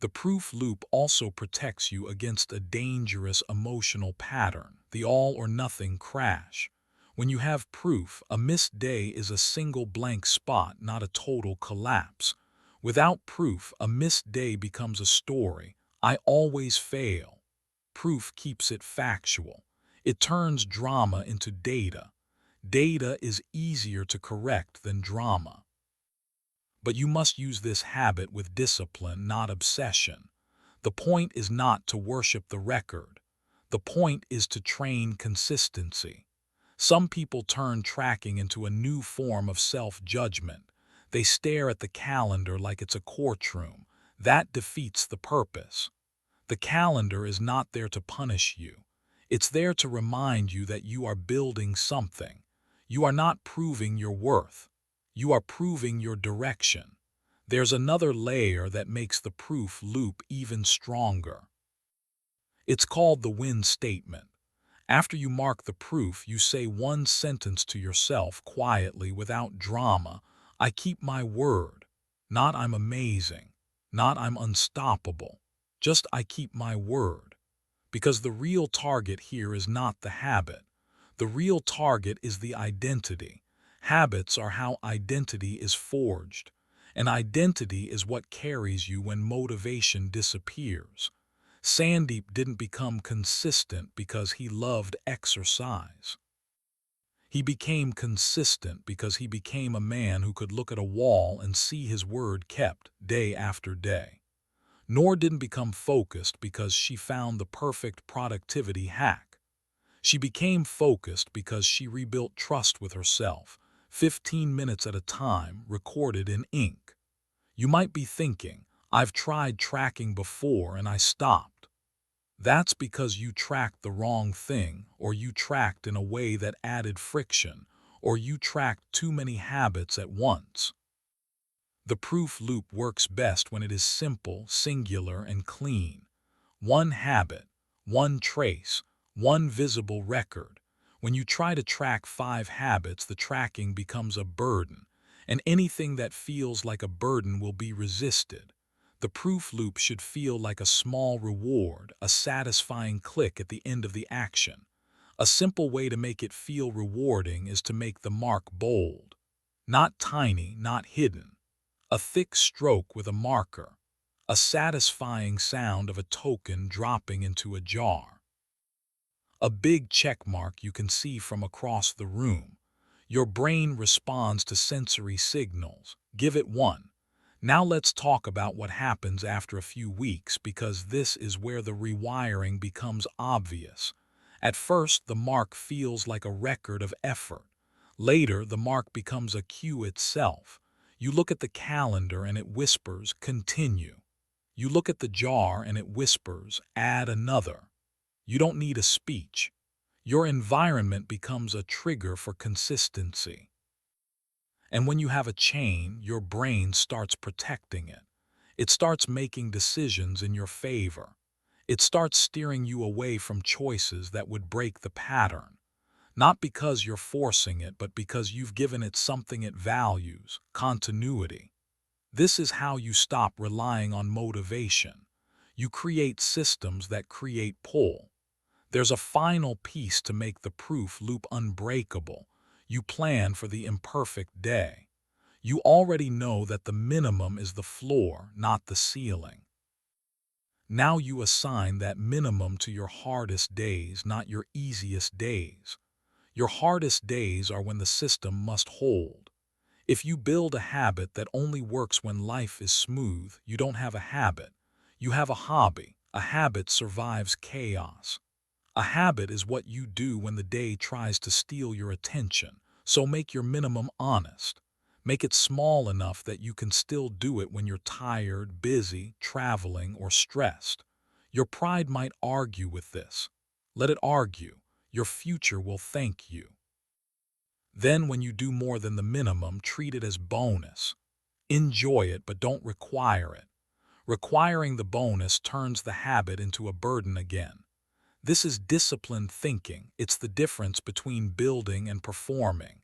The proof loop also protects you against a dangerous emotional pattern, the all-or-nothing crash. When you have proof, a missed day is a single blank spot, not a total collapse. Without proof, a missed day becomes a story. I always fail. Proof keeps it factual. It turns drama into data. Data is easier to correct than drama. But you must use this habit with discipline, not obsession. The point is not to worship the record. The point is to train consistency. Some people turn tracking into a new form of self-judgment. They stare at the calendar like it's a courtroom. That defeats the purpose. The calendar is not there to punish you. It's there to remind you that you are building something. You are not proving your worth. You are proving your direction. There's another layer that makes the proof loop even stronger. It's called the win statement. After you mark the proof, you say one sentence to yourself quietly without drama. I keep my word. Not I'm amazing. Not I'm unstoppable. Just I keep my word. Because the real target here is not the habit. The real target is the identity. Habits are how identity is forged. And identity is what carries you when motivation disappears. Sandeep didn't become consistent because he loved exercise. He became consistent because he became a man who could look at a wall and see his word kept day after day. Nor didn't become focused because she found the perfect productivity hack. She became focused because she rebuilt trust with herself, 15 minutes at a time, recorded in ink. You might be thinking, I've tried tracking before and I stopped. That's because you tracked the wrong thing, or you tracked in a way that added friction, or you tracked too many habits at once. The proof loop works best when it is simple, singular, and clean. One habit, one trace, one visible record. When you try to track 5 habits, the tracking becomes a burden, and anything that feels like a burden will be resisted. The proof loop should feel like a small reward, a satisfying click at the end of the action. A simple way to make it feel rewarding is to make the mark bold. Not tiny, not hidden. A thick stroke with a marker. A satisfying sound of a token dropping into a jar. A big check mark you can see from across the room. Your brain responds to sensory signals. Give it one. Now let's talk about what happens after a few weeks, because this is where the rewiring becomes obvious. At first, the mark feels like a record of effort. Later, the mark becomes a cue itself. You look at the calendar and it whispers, continue. You look at the jar and it whispers, add another. You don't need a speech. Your environment becomes a trigger for consistency. And when you have a chain, your brain starts protecting it. It starts making decisions in your favor. It starts steering you away from choices that would break the pattern. Not because you're forcing it, but because you've given it something it values, continuity. This is how you stop relying on motivation. You create systems that create pull. There's a final piece to make the proof loop unbreakable. You plan for the imperfect day. You already know that the minimum is the floor, not the ceiling. Now you assign that minimum to your hardest days, not your easiest days. Your hardest days are when the system must hold. If you build a habit that only works when life is smooth, you don't have a habit. You have a hobby. A habit survives chaos. A habit is what you do when the day tries to steal your attention, so make your minimum honest. Make it small enough that you can still do it when you're tired, busy, traveling, or stressed. Your pride might argue with this. Let it argue. Your future will thank you. Then when you do more than the minimum, treat it as bonus. Enjoy it, but don't require it. Requiring the bonus turns the habit into a burden again. This is disciplined thinking. It's the difference between building and performing.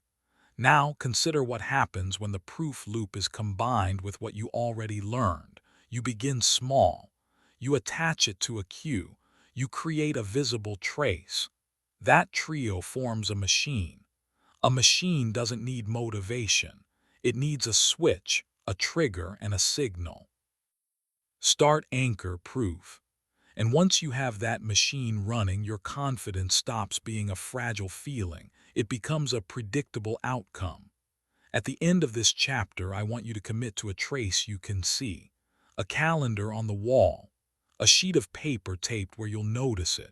Now consider what happens when the proof loop is combined with what you already learned. You begin small. You attach it to a cue. You create a visible trace. That trio forms a machine. A machine doesn't need motivation. It needs a switch, a trigger, and a signal. Start anchor proof. And once you have that machine running, your confidence stops being a fragile feeling. It becomes a predictable outcome. At the end of this chapter, I want you to commit to a trace you can see. A calendar on the wall. A sheet of paper taped where you'll notice it.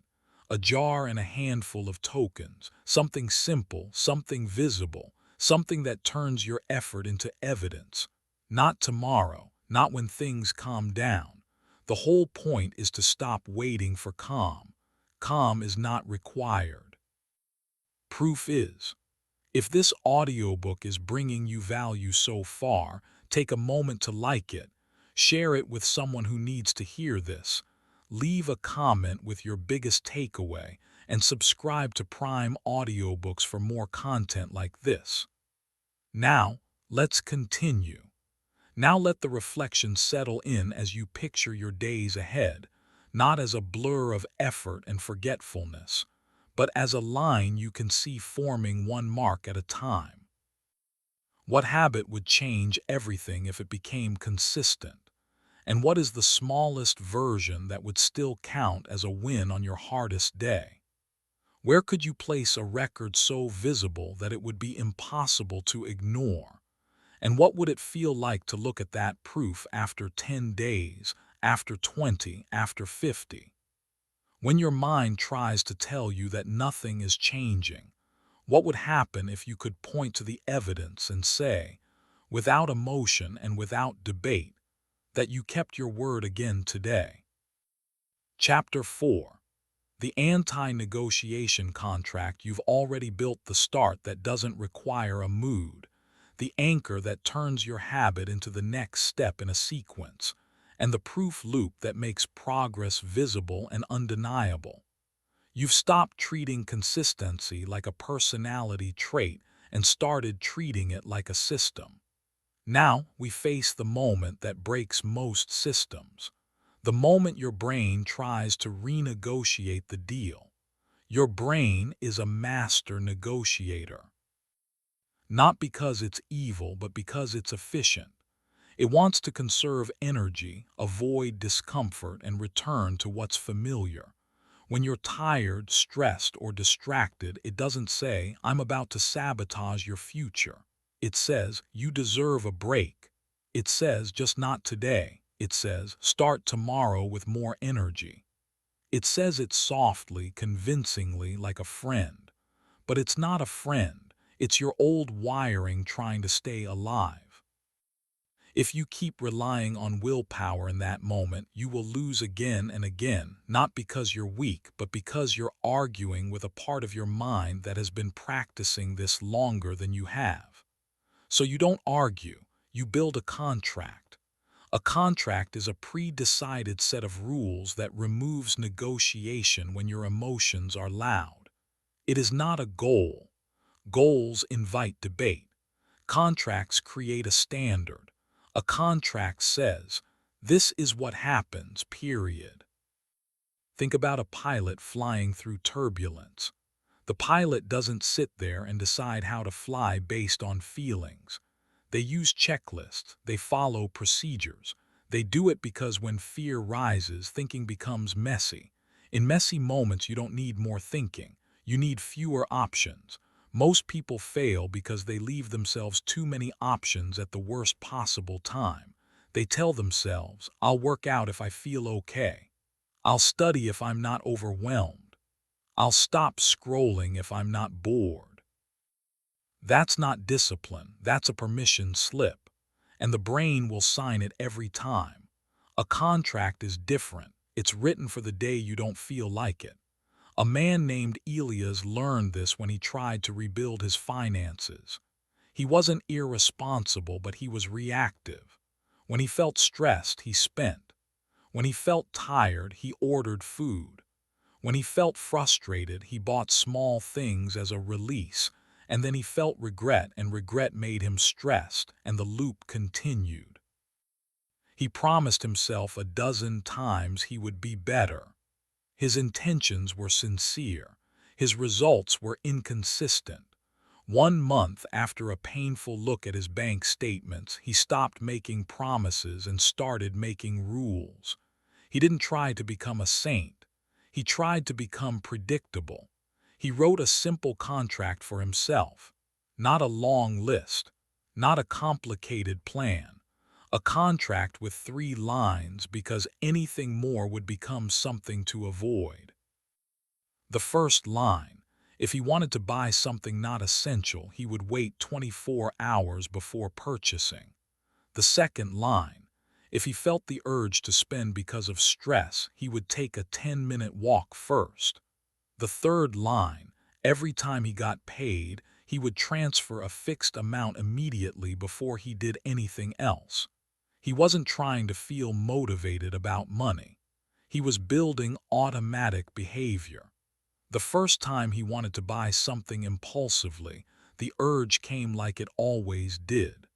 A jar and a handful of tokens. Something simple, something visible, something that turns your effort into evidence. Not tomorrow, not when things calm down. The whole point is to stop waiting for calm. Calm is not required. Proof is, if this audiobook is bringing you value so far, take a moment to like it. Share it with someone who needs to hear this. Leave a comment with your biggest takeaway and subscribe to Prime Audiobooks for more content like this. Now, let's continue. Now let the reflection settle in as you picture your days ahead, not as a blur of effort and forgetfulness, but as a line you can see forming one mark at a time. What habit would change everything if it became consistent? And what is the smallest version that would still count as a win on your hardest day? Where could you place a record so visible that it would be impossible to ignore? And what would it feel like to look at that proof after 10 days, after 20, after 50? When your mind tries to tell you that nothing is changing, what would happen if you could point to the evidence and say, without emotion and without debate, that you kept your word again today? Chapter 4. The anti-negotiation contract. You've already built the start that doesn't require a mood, the anchor that turns your habit into the next step in a sequence, and the proof loop that makes progress visible and undeniable. You've stopped treating consistency like a personality trait and started treating it like a system. Now we face the moment that breaks most systems. The moment your brain tries to renegotiate the deal. Your brain is a master negotiator. Not because it's evil, but because it's efficient. It wants to conserve energy, avoid discomfort, and return to what's familiar. When you're tired, stressed, or distracted, it doesn't say, "I'm about to sabotage your future." It says, "You deserve a break." It says, "Just not today." It says, "Start tomorrow with more energy." It says it softly, convincingly, like a friend. But it's not a friend. It's your old wiring trying to stay alive. If you keep relying on willpower in that moment, you will lose again and again, not because you're weak, but because you're arguing with a part of your mind that has been practicing this longer than you have. So you don't argue, you build a contract. A contract is a pre-decided set of rules that removes negotiation when your emotions are loud. It is not a goal. Goals invite debate. Contracts create a standard. A contract says, "This is what happens, period." Think about a pilot flying through turbulence. The pilot doesn't sit there and decide how to fly based on feelings. They use checklists, they follow procedures. They do it because when fear rises, thinking becomes messy. In messy moments, you don't need more thinking. You need fewer options. Most people fail because they leave themselves too many options at the worst possible time. They tell themselves, "I'll work out if I feel okay. I'll study if I'm not overwhelmed. I'll stop scrolling if I'm not bored." That's not discipline, that's a permission slip. And the brain will sign it every time. A contract is different. It's written for the day you don't feel like it. A man named Elias learned this when he tried to rebuild his finances. He wasn't irresponsible, but he was reactive. When he felt stressed, he spent. When he felt tired, he ordered food. When he felt frustrated, he bought small things as a release, and then he felt regret, and regret made him stressed, and the loop continued. He promised himself a dozen times he would be better. His intentions were sincere. His results were inconsistent. 1 month after a painful look at his bank statements, he stopped making promises and started making rules. He didn't try to become a saint. He tried to become predictable. He wrote a simple contract for himself. Not a long list. Not a complicated plan. A contract with 3 lines because anything more would become something to avoid. The first line: if he wanted to buy something not essential, he would wait 24 hours before purchasing. The second line: if he felt the urge to spend because of stress, he would take a 10-minute walk first. The third line: every time he got paid, he would transfer a fixed amount immediately before he did anything else. He wasn't trying to feel motivated about money. He was building automatic behavior. The first time he wanted to buy something impulsively, the urge came like it always did.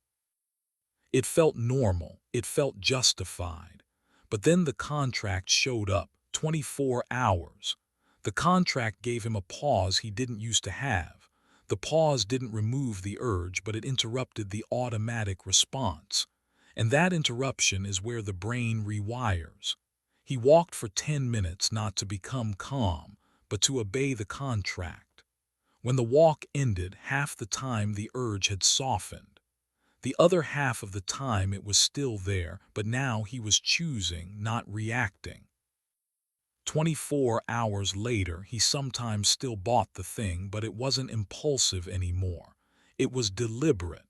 It felt normal, it felt justified. But then the contract showed up, 24 hours. The contract gave him a pause he didn't used to have. The pause didn't remove the urge, but it interrupted the automatic response. And that interruption is where the brain rewires. He walked for 10 minutes not to become calm, but to obey the contract. When the walk ended, half the time the urge had softened. The other half of the time it was still there, but now he was choosing, not reacting. 24 hours later, he sometimes still bought the thing, but it wasn't impulsive anymore. It was deliberate.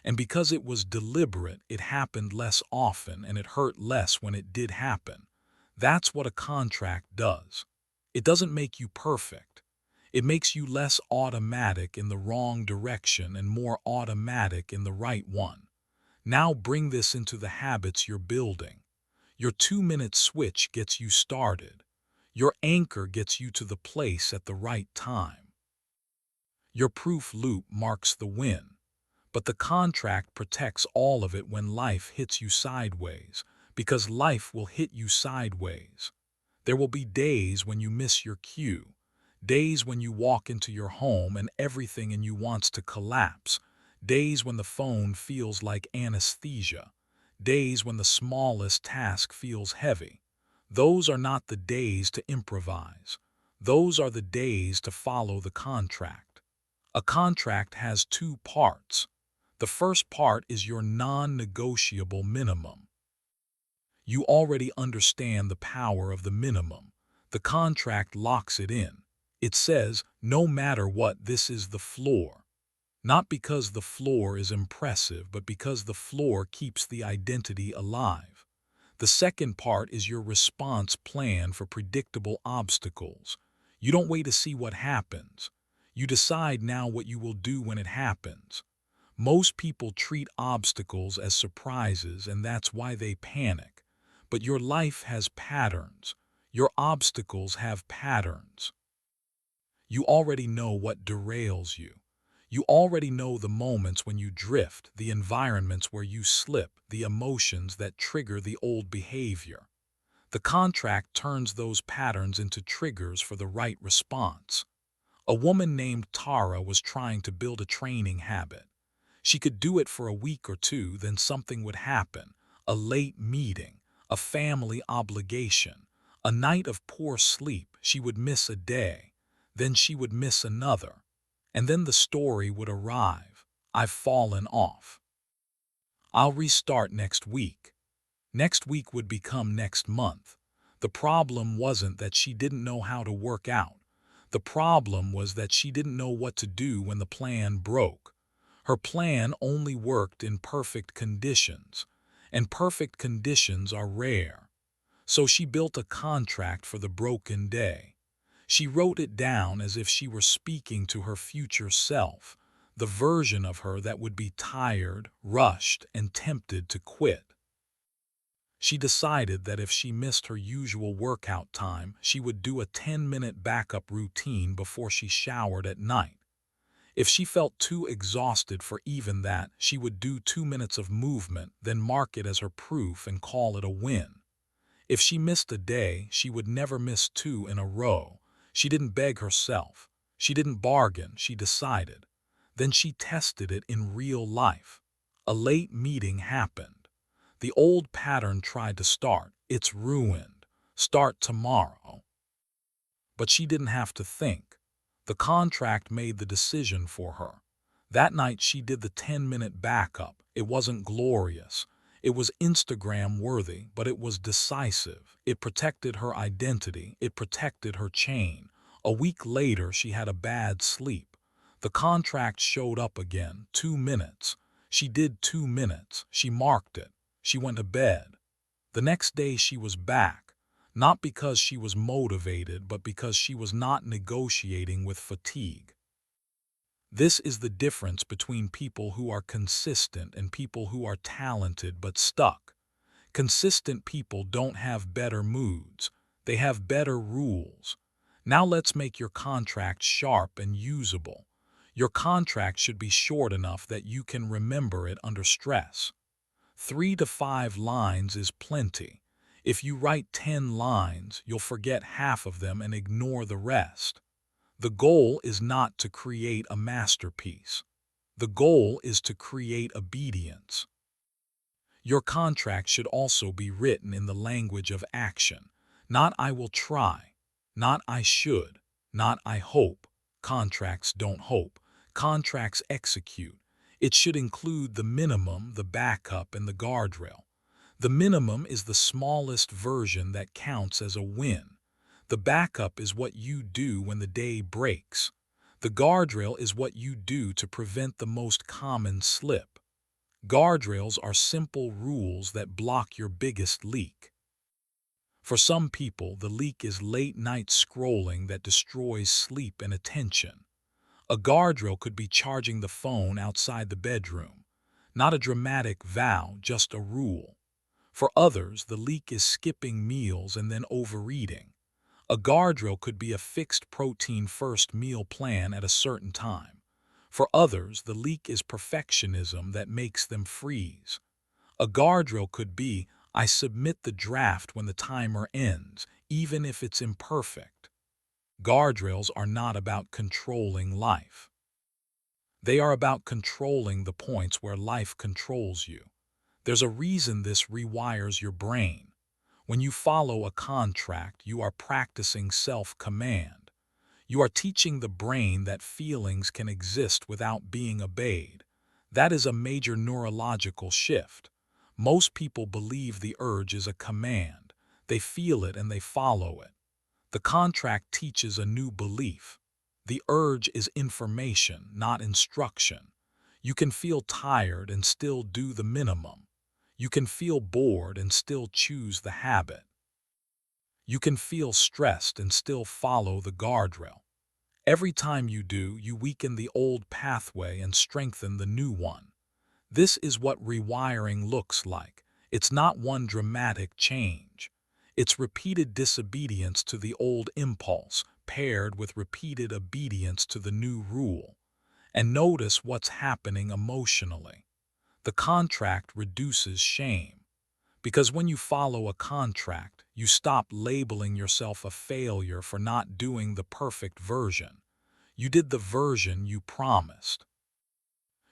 And because it was deliberate, it happened less often and it hurt less when it did happen. That's what a contract does. It doesn't make you perfect. It makes you less automatic in the wrong direction and more automatic in the right one. Now bring this into the habits you're building. Your 2-minute switch gets you started. Your anchor gets you to the place at the right time. Your proof loop marks the win. But the contract protects all of it when life hits you sideways, because life will hit you sideways. There will be days when you miss your cue, days when you walk into your home and everything in you wants to collapse, days when the phone feels like anesthesia, days when the smallest task feels heavy. Those are not the days to improvise. Those are the days to follow the contract. A contract has 2 parts. The first part is your non-negotiable minimum. You already understand the power of the minimum. The contract locks it in. It says, no matter what, this is the floor. Not because the floor is impressive, but because the floor keeps the identity alive. The second part is your response plan for predictable obstacles. You don't wait to see what happens. You decide now what you will do when it happens. Most people treat obstacles as surprises, and that's why they panic. But your life has patterns. Your obstacles have patterns. You already know what derails you. You already know the moments when you drift, the environments where you slip, the emotions that trigger the old behavior. The contract turns those patterns into triggers for the right response. A woman named Tara was trying to build a training habit. She could do it for a week or two, then something would happen. A late meeting, a family obligation, a night of poor sleep. She would miss a day, then she would miss another. And then the story would arrive. I've fallen off. I'll restart next week. Next week would become next month. The problem wasn't that she didn't know how to work out. The problem was that she didn't know what to do when the plan broke. Her plan only worked in perfect conditions, and perfect conditions are rare. So she built a contract for the broken day. She wrote it down as if she were speaking to her future self, the version of her that would be tired, rushed, and tempted to quit. She decided that if she missed her usual workout time, she would do a 10-minute backup routine before she showered at night. If she felt too exhausted for even that, she would do 2 minutes of movement, then mark it as her proof and call it a win. If she missed a day, she would never miss 2 in a row. She didn't beg herself. She didn't bargain, she decided. Then she tested it in real life. A late meeting happened. The old pattern tried to start. It's ruined. Start tomorrow. But she didn't have to think. The contract made the decision for her. That night she did the 10-minute backup. It wasn't glorious. It was Instagram-worthy, but it was decisive. It protected her identity. It protected her chain. A week later, she had a bad sleep. The contract showed up again, 2 minutes. She did 2 minutes. She marked it. She went to bed. The next day she was back, not because she was motivated, but because she was not negotiating with fatigue. This is the difference between people who are consistent and people who are talented but stuck. Consistent people don't have better moods. They have better rules. Now let's make your contract sharp and usable. Your contract should be short enough that you can remember it under stress. 3 to 5 lines is plenty. If you write 10 lines, you'll forget half of them and ignore the rest. The goal is not to create a masterpiece. The goal is to create obedience. Your contract should also be written in the language of action. Not "I will try," not "I should," not "I hope." Contracts don't hope. Contracts execute. It should include the minimum, the backup, and the guardrail. The minimum is the smallest version that counts as a win. The backup is what you do when the day breaks. The guardrail is what you do to prevent the most common slip. Guardrails are simple rules that block your biggest leak. For some people, the leak is late-night scrolling that destroys sleep and attention. A guardrail could be charging the phone outside the bedroom. Not a dramatic vow, just a rule. For others, the leak is skipping meals and then overeating. A guardrail could be a fixed protein-first meal plan at a certain time. For others, the leak is perfectionism that makes them freeze. A guardrail could be, "I submit the draft when the timer ends, even if it's imperfect." Guardrails are not about controlling life. They are about controlling the points where life controls you. There's a reason this rewires your brain. When you follow a contract, you are practicing self-command. You are teaching the brain that feelings can exist without being obeyed. That is a major neurological shift. Most people believe the urge is a command. They feel it and they follow it. The contract teaches a new belief. The urge is information, not instruction. You can feel tired and still do the minimum. You can feel bored and still choose the habit. You can feel stressed and still follow the guardrail. Every time you do, you weaken the old pathway and strengthen the new one. This is what rewiring looks like. It's not one dramatic change. It's repeated disobedience to the old impulse, paired with repeated obedience to the new rule. And notice what's happening emotionally. The contract reduces shame. Because when you follow a contract, you stop labeling yourself a failure for not doing the perfect version. You did the version you promised.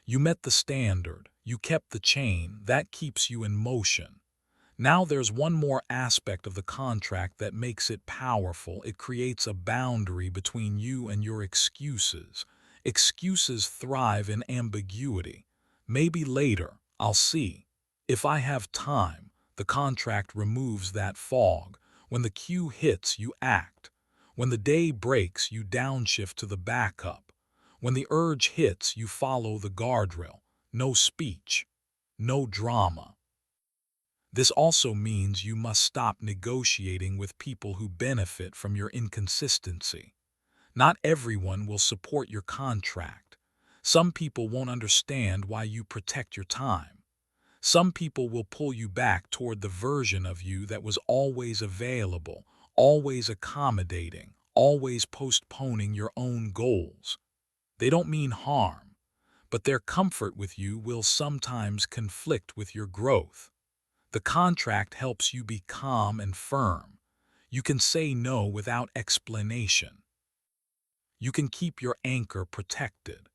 You met the standard. You kept the chain. That keeps you in motion. Now there's one more aspect of the contract that makes it powerful. It creates a boundary between you and your excuses. Excuses thrive in ambiguity. Maybe later, I'll see. If I have time. The contract removes that fog. When the cue hits, you act. When the day breaks, you downshift to the backup. When the urge hits, you follow the guardrail. No speech. No drama. This also means you must stop negotiating with people who benefit from your inconsistency. Not everyone will support your contract. Some people won't understand why you protect your time. Some people will pull you back toward the version of you that was always available, always accommodating, always postponing your own goals. They don't mean harm, but their comfort with you will sometimes conflict with your growth. The contract helps you be calm and firm. You can say no without explanation. You can keep your anchor protected.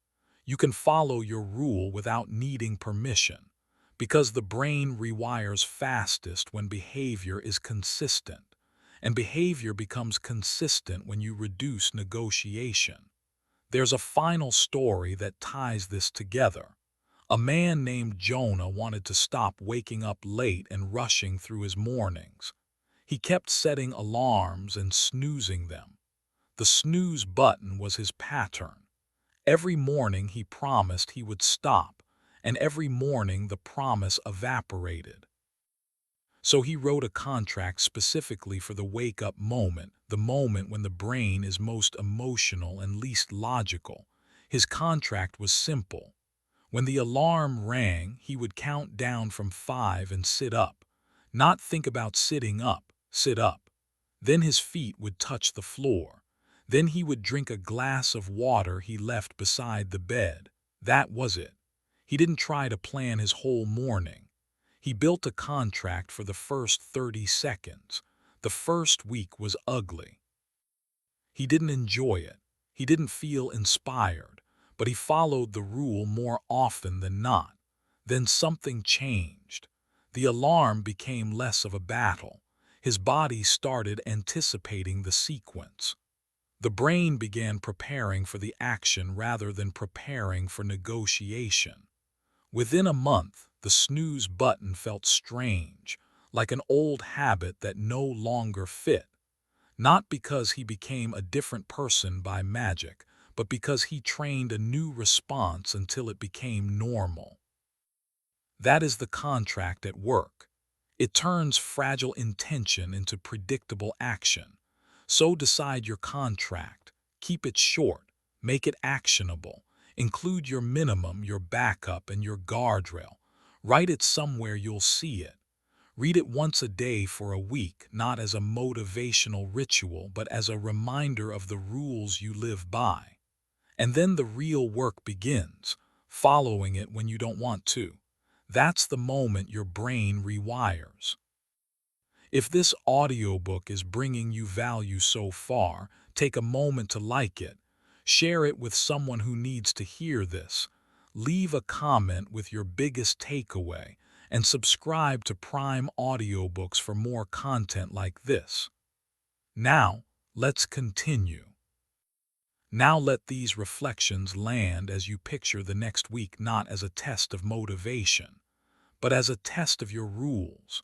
You can follow your rule without needing permission, because the brain rewires fastest when behavior is consistent, and behavior becomes consistent when you reduce negotiation. There's a final story that ties this together. A man named Jonah wanted to stop waking up late and rushing through his mornings. He kept setting alarms and snoozing them. The snooze button was his pattern. Every morning he promised he would stop, and every morning the promise evaporated. So he wrote a contract specifically for the wake-up moment, the moment when the brain is most emotional and least logical. His contract was simple. When the alarm rang, he would count down from 5 and sit up. Not think about sitting up, sit up. Then his feet would touch the floor. Then he would drink a glass of water he left beside the bed. That was it. He didn't try to plan his whole morning. He built a contract for the first 30 seconds. The first week was ugly. He didn't enjoy it. He didn't feel inspired, but he followed the rule more often than not. Then something changed. The alarm became less of a battle. His body started anticipating the sequence. The brain began preparing for the action rather than preparing for negotiation. Within a month, the snooze button felt strange, like an old habit that no longer fit. Not because he became a different person by magic, but because he trained a new response until it became normal. That is the contract at work. It turns fragile intention into predictable action. So decide your contract. Keep it short. Make it actionable. Include your minimum, your backup, and your guardrail. Write it somewhere you'll see it. Read it once a day for a week, not as a motivational ritual, but as a reminder of the rules you live by. And then the real work begins, following it when you don't want to. That's the moment your brain rewires. If this audiobook is bringing you value so far, take a moment to like it. Share it with someone who needs to hear this. Leave a comment with your biggest takeaway, and subscribe to Prime Audiobooks for more content like this. Now, let's continue. Now let these reflections land as you picture the next week not as a test of motivation, but as a test of your rules.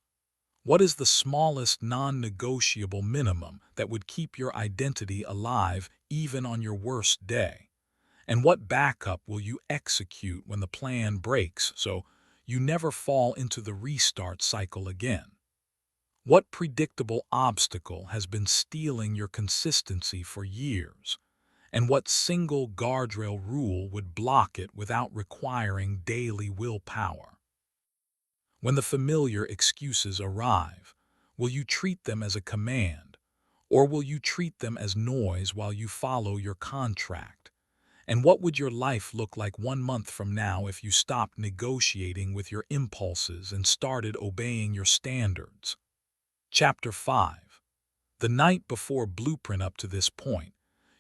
What is the smallest non-negotiable minimum that would keep your identity alive even on your worst day? And what backup will you execute when the plan breaks so you never fall into the restart cycle again? What predictable obstacle has been stealing your consistency for years? And what single guardrail rule would block it without requiring daily willpower? When the familiar excuses arrive, will you treat them as a command, or will you treat them as noise while you follow your contract? And what would your life look like 1 month from now if you stopped negotiating with your impulses and started obeying your standards? Chapter 5. The night before blueprint. Up to this point,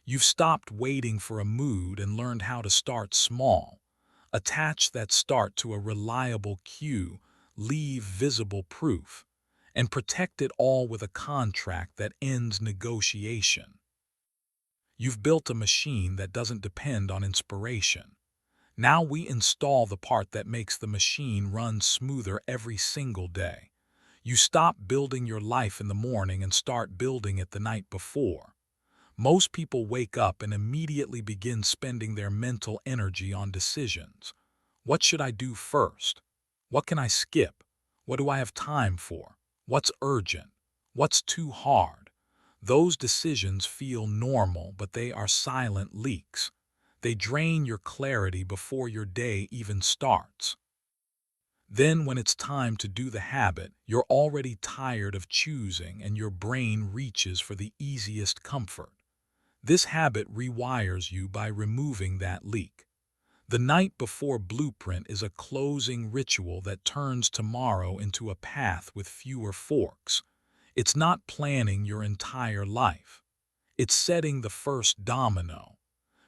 you've stopped waiting for a mood and learned how to start small. Attach that start to a reliable cue, leave visible proof, and protect it all with a contract that ends negotiation. You've built a machine that doesn't depend on inspiration. Now we install the part that makes the machine run smoother every single day. You stop building your life in the morning and start building it the night before. Most people wake up and immediately begin spending their mental energy on decisions. What should I do first? What can I skip? What do I have time for? What's urgent? What's too hard? Those decisions feel normal, but they are silent leaks. They drain your clarity before your day even starts. Then when it's time to do the habit, you're already tired of choosing and your brain reaches for the easiest comfort. This habit rewires you by removing that leak. The night before blueprint is a closing ritual that turns tomorrow into a path with fewer forks. It's not planning your entire life. It's setting the first domino.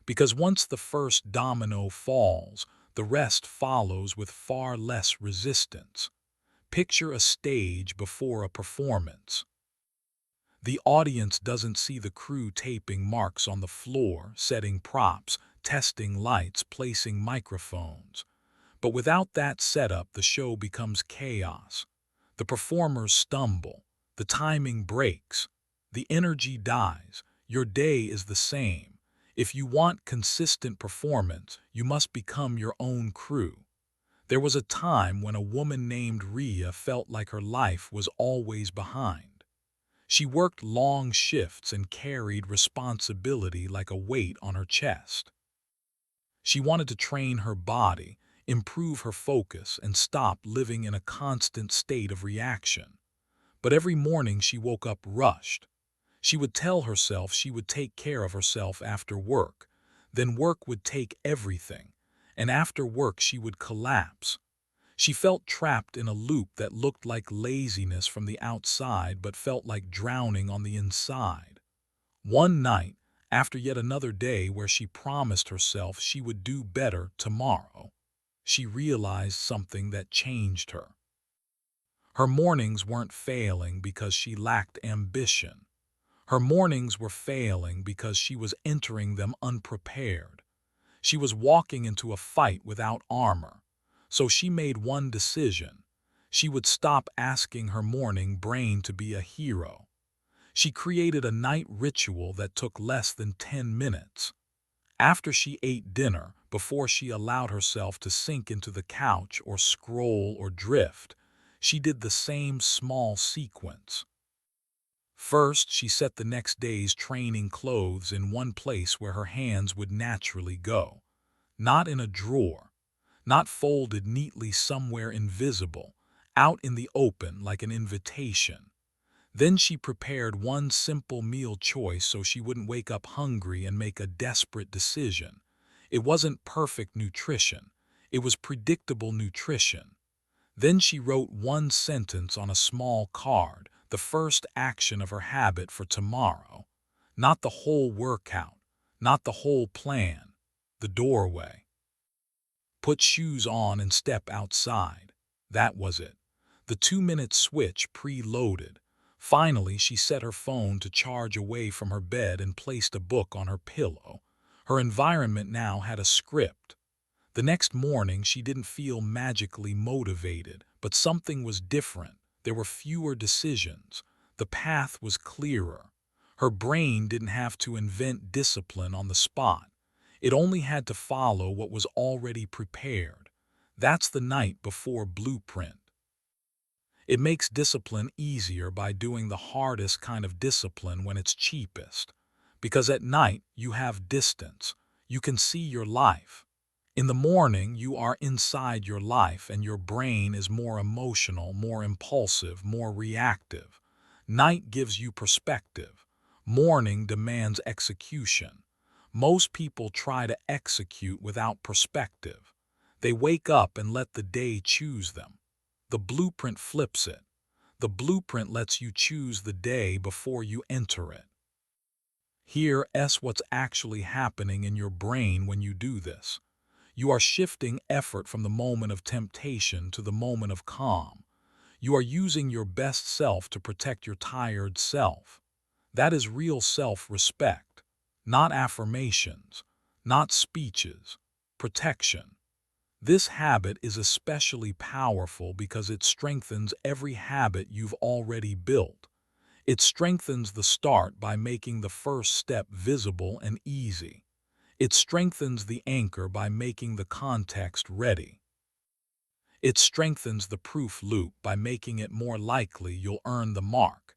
Because once the first domino falls, the rest follows with far less resistance. Picture a stage before a performance. The audience doesn't see the crew taping marks on the floor, setting props, testing lights, placing microphones. But without that setup, the show becomes chaos. The performers stumble, the timing breaks, the energy dies. Your day is the same. If you want consistent performance, you must become your own crew. There was a time when a woman named Rhea felt like her life was always behind. She worked long shifts and carried responsibility like a weight on her chest. She wanted to train her body, improve her focus, and stop living in a constant state of reaction. But every morning she woke up rushed. She would tell herself she would take care of herself after work. Then work would take everything, and after work she would collapse. She felt trapped in a loop that looked like laziness from the outside but felt like drowning on the inside. One night, after yet another day where she promised herself she would do better tomorrow, she realized something that changed her. Her mornings weren't failing because she lacked ambition. Her mornings were failing because she was entering them unprepared. She was walking into a fight without armor. So she made one decision. She would stop asking her morning brain to be a hero. She created a night ritual that took less than 10 minutes. After she ate dinner, before she allowed herself to sink into the couch or scroll or drift, she did the same small sequence. First, she set the next day's training clothes in one place where her hands would naturally go. Not in a drawer, not folded neatly somewhere invisible, out in the open like an invitation. Then she prepared one simple meal choice so she wouldn't wake up hungry and make a desperate decision. It wasn't perfect nutrition. It was predictable nutrition. Then she wrote one sentence on a small card, the first action of her habit for tomorrow. Not the whole workout, not the whole plan, the doorway. Put shoes on and step outside. That was it. The 2-minute switch preloaded. Finally, she set her phone to charge away from her bed and placed a book on her pillow. Her environment now had a script. The next morning, she didn't feel magically motivated, but something was different. There were fewer decisions. The path was clearer. Her brain didn't have to invent discipline on the spot. It only had to follow what was already prepared. That's the night before blueprint. It makes discipline easier by doing the hardest kind of discipline when it's cheapest. Because at night, you have distance. You can see your life. In the morning, you are inside your life and your brain is more emotional, more impulsive, more reactive. Night gives you perspective. Morning demands execution. Most people try to execute without perspective. They wake up and let the day choose them. The blueprint flips it. The blueprint lets you choose the day before you enter it. Here's what's actually happening in your brain when you do this. You are shifting effort from the moment of temptation to the moment of calm. You are using your best self to protect your tired self. That is real self-respect, not affirmations, not speeches, protection. This habit is especially powerful because it strengthens every habit you've already built. It strengthens the start by making the first step visible and easy. It strengthens the anchor by making the context ready. It strengthens the proof loop by making it more likely you'll earn the mark.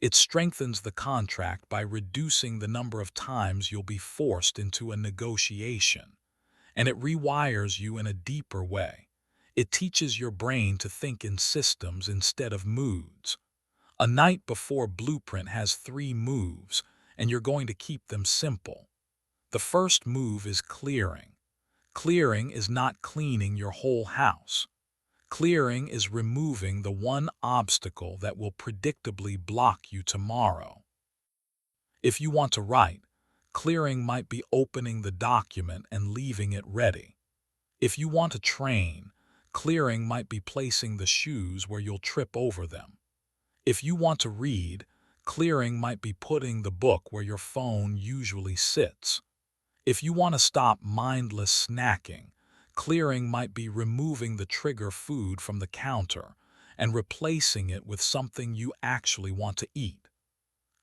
It strengthens the contract by reducing the number of times you'll be forced into a negotiation. And it rewires you in a deeper way. It teaches your brain to think in systems instead of moods. A night before blueprint has 3 moves, and you're going to keep them simple. The first move is clearing. Clearing is not cleaning your whole house. Clearing is removing the one obstacle that will predictably block you tomorrow. If you want to write, clearing might be opening the document and leaving it ready. If you want to train, clearing might be placing the shoes where you'll trip over them. If you want to read, clearing might be putting the book where your phone usually sits. If you want to stop mindless snacking, clearing might be removing the trigger food from the counter and replacing it with something you actually want to eat.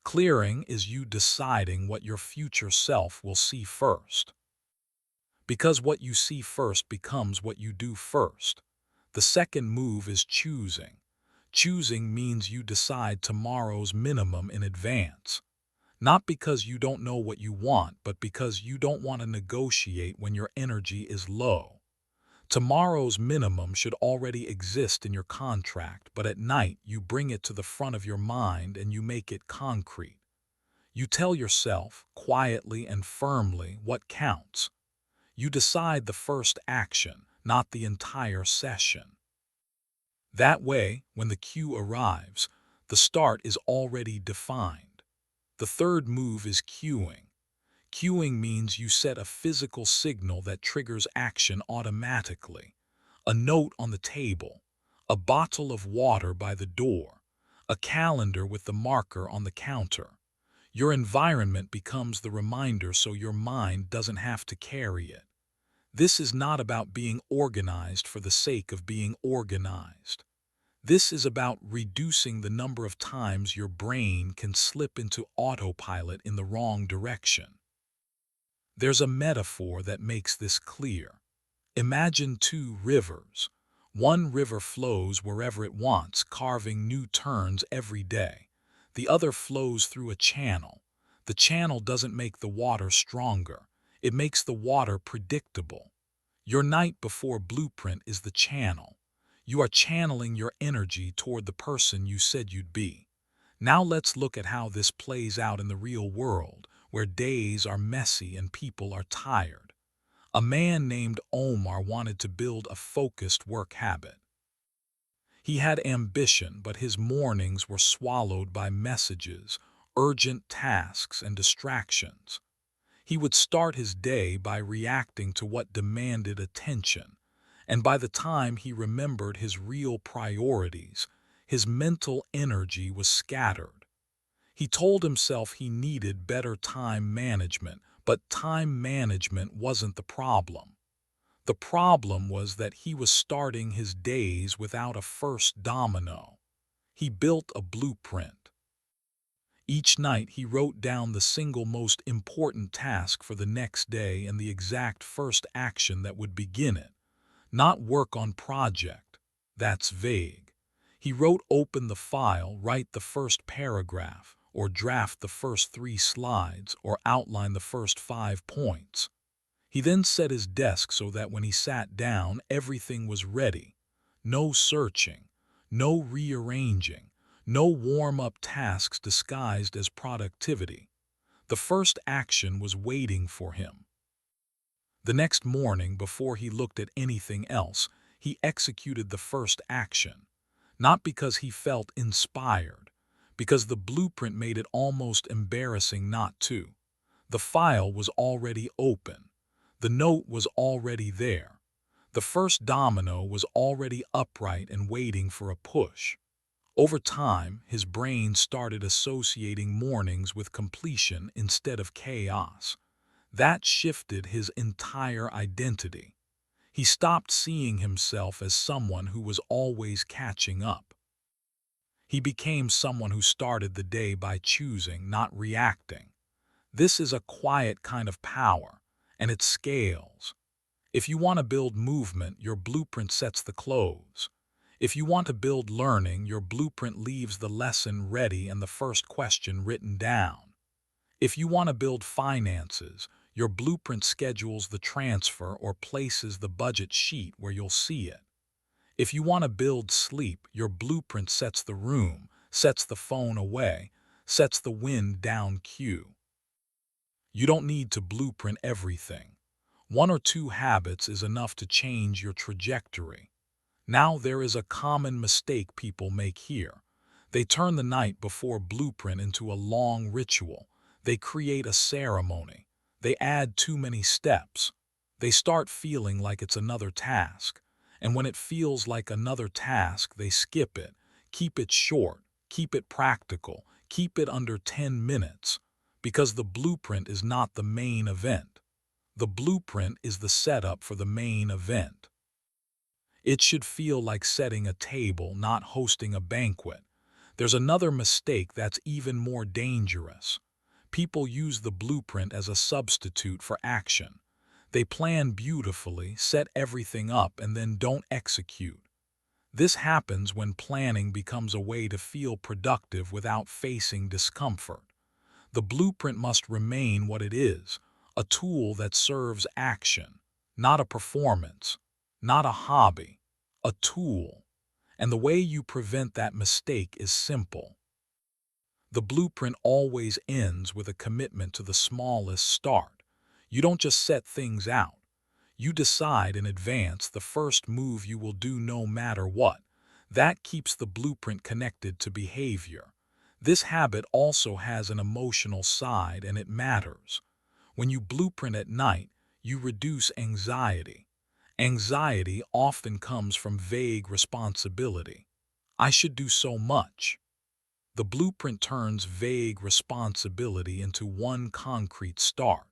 Clearing is you deciding what your future self will see first. Because what you see first becomes what you do first. The second move is choosing. Choosing means you decide tomorrow's minimum in advance. Not because you don't know what you want, but because you don't want to negotiate when your energy is low. Tomorrow's minimum should already exist in your contract, but at night you bring it to the front of your mind and you make it concrete. You tell yourself, quietly and firmly, what counts. You decide the first action, not the entire session. That way, when the cue arrives, the start is already defined. The third move is cueing. Cueing means you set a physical signal that triggers action automatically. A note on the table, a bottle of water by the door, a calendar with the marker on the counter. Your environment becomes the reminder so your mind doesn't have to carry it. This is not about being organized for the sake of being organized. This is about reducing the number of times your brain can slip into autopilot in the wrong direction. There's a metaphor that makes this clear. Imagine two rivers. One river flows wherever it wants, carving new turns every day. The other flows through a channel. The channel doesn't make the water stronger. It makes the water predictable. Your night before blueprint is the channel. You are channeling your energy toward the person you said you'd be. Now let's look at how this plays out in the real world, where days are messy and people are tired. A man named Omar wanted to build a focused work habit. He had ambition, but his mornings were swallowed by messages, urgent tasks, and distractions. He would start his day by reacting to what demanded attention, and by the time he remembered his real priorities, his mental energy was scattered. He told himself he needed better time management, but time management wasn't the problem. The problem was that he was starting his days without a first domino. He built a blueprint. Each night he wrote down the single most important task for the next day and the exact first action that would begin it. Not work on project. That's vague. He wrote open the file, write the first paragraph, or draft the first 3 slides, or outline the first 5 points. He then set his desk so that when he sat down, everything was ready. No searching, no rearranging, no warm-up tasks disguised as productivity. The first action was waiting for him. The next morning, before he looked at anything else, he executed the first action. Not because he felt inspired, because the blueprint made it almost embarrassing not to. The file was already open. The note was already there. The first domino was already upright and waiting for a push. Over time, his brain started associating mornings with completion instead of chaos. That shifted his entire identity. He stopped seeing himself as someone who was always catching up. He became someone who started the day by choosing, not reacting. This is a quiet kind of power, and it scales. If you want to build movement, your blueprint sets the close. If you want to build learning, your blueprint leaves the lesson ready and the first question written down. If you want to build finances, your blueprint schedules the transfer or places the budget sheet where you'll see it. If you want to build sleep, your blueprint sets the room, sets the phone away, sets the wind down cue. You don't need to blueprint everything. One or two habits is enough to change your trajectory. Now there is a common mistake people make here. They turn the night before blueprint into a long ritual. They create a ceremony. They add too many steps. They start feeling like it's another task. And when it feels like another task, they skip it. Keep it short. Keep it practical. Keep it under 10 minutes. Because the blueprint is not the main event. The blueprint is the setup for the main event. It should feel like setting a table, not hosting a banquet. There's another mistake that's even more dangerous. People use the blueprint as a substitute for action. They plan beautifully, set everything up, and then don't execute. This happens when planning becomes a way to feel productive without facing discomfort. The blueprint must remain what it is, a tool that serves action, not a performance, not a hobby, a tool. And the way you prevent that mistake is simple. The blueprint always ends with a commitment to the smallest start. You don't just set things out. You decide in advance the first move you will do no matter what. That keeps the blueprint connected to behavior. This habit also has an emotional side, and it matters. When you blueprint at night, you reduce anxiety. Anxiety often comes from vague responsibility. I should do so much. The blueprint turns vague responsibility into one concrete start.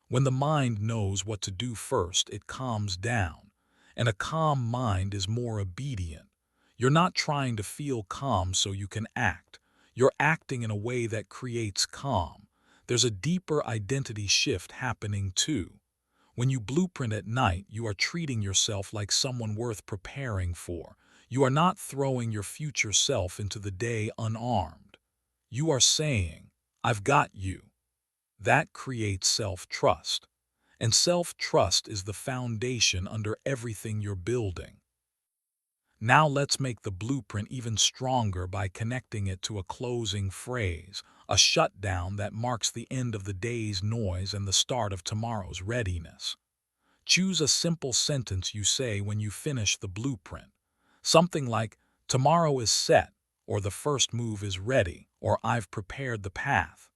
When the mind knows what to do first, it calms down, and a calm mind is more obedient. You're not trying to feel calm so you can act. You're acting in a way that creates calm. There's a deeper identity shift happening too. When you blueprint at night, you are treating yourself like someone worth preparing for. You are not throwing your future self into the day unarmed. You are saying, "I've got you." That creates self-trust. And self-trust is the foundation under everything you're building. Now let's make the blueprint even stronger by connecting it to a closing phrase, a shutdown that marks the end of the day's noise and the start of tomorrow's readiness. Choose a simple sentence you say when you finish the blueprint. Something like, "Tomorrow is set," or "The first move is ready," or "I've prepared the path."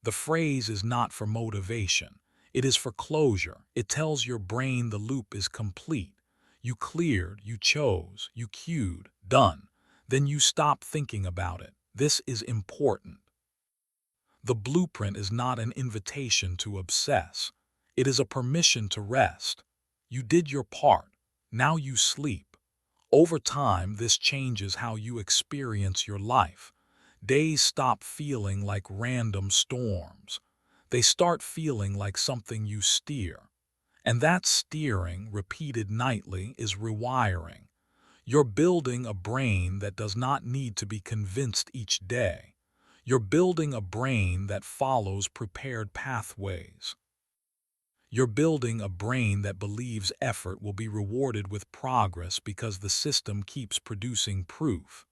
The phrase is not for motivation. It is for closure. It tells your brain the loop is complete. You cleared, you chose, you queued, done. Then you stop thinking about it. This is important. The blueprint is not an invitation to obsess. It is a permission to rest. You did your part. Now you sleep. Over time, this changes how you experience your life. Days stop feeling like random storms. They start feeling like something you steer. And that steering, repeated nightly, is rewiring. You're building a brain that does not need to be convinced each day. You're building a brain that follows prepared pathways. You're building a brain that believes effort will be rewarded with progress because the system keeps producing proof.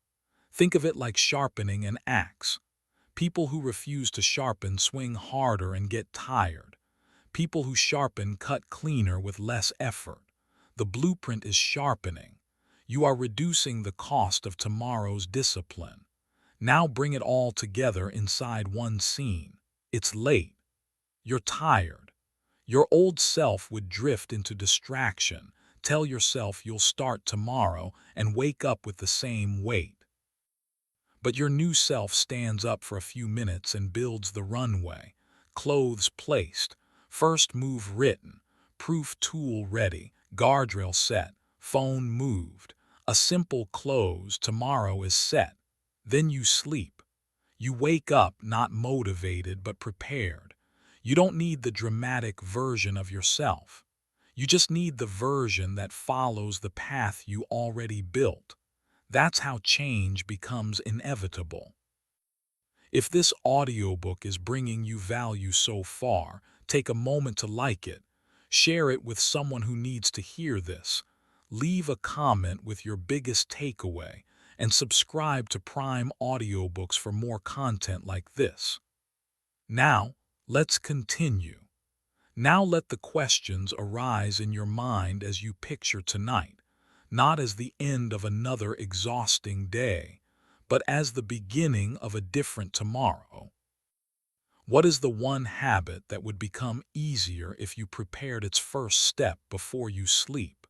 Think of it like sharpening an axe. People who refuse to sharpen swing harder and get tired. People who sharpen cut cleaner with less effort. The blueprint is sharpening. You are reducing the cost of tomorrow's discipline. Now bring it all together inside one scene. It's late. You're tired. Your old self would drift into distraction. Tell yourself you'll start tomorrow and wake up with the same weight. But your new self stands up for a few minutes and builds the runway. Clothes placed, first move written, proof tool ready, guardrail set, phone moved. A simple close, tomorrow is set. Then you sleep. You wake up not motivated but prepared. You don't need the dramatic version of yourself. You just need the version that follows the path you already built. That's how change becomes inevitable. If this audiobook is bringing you value so far, take a moment to like it. Share it with someone who needs to hear this. Leave a comment with your biggest takeaway, and subscribe to Prime Audiobooks for more content like this. Now, Let's continue. Now let the questions arise in your mind as you picture tonight, not as the end of another exhausting day, but as the beginning of a different tomorrow. What is the one habit that would become easier if you prepared its first step before you sleep?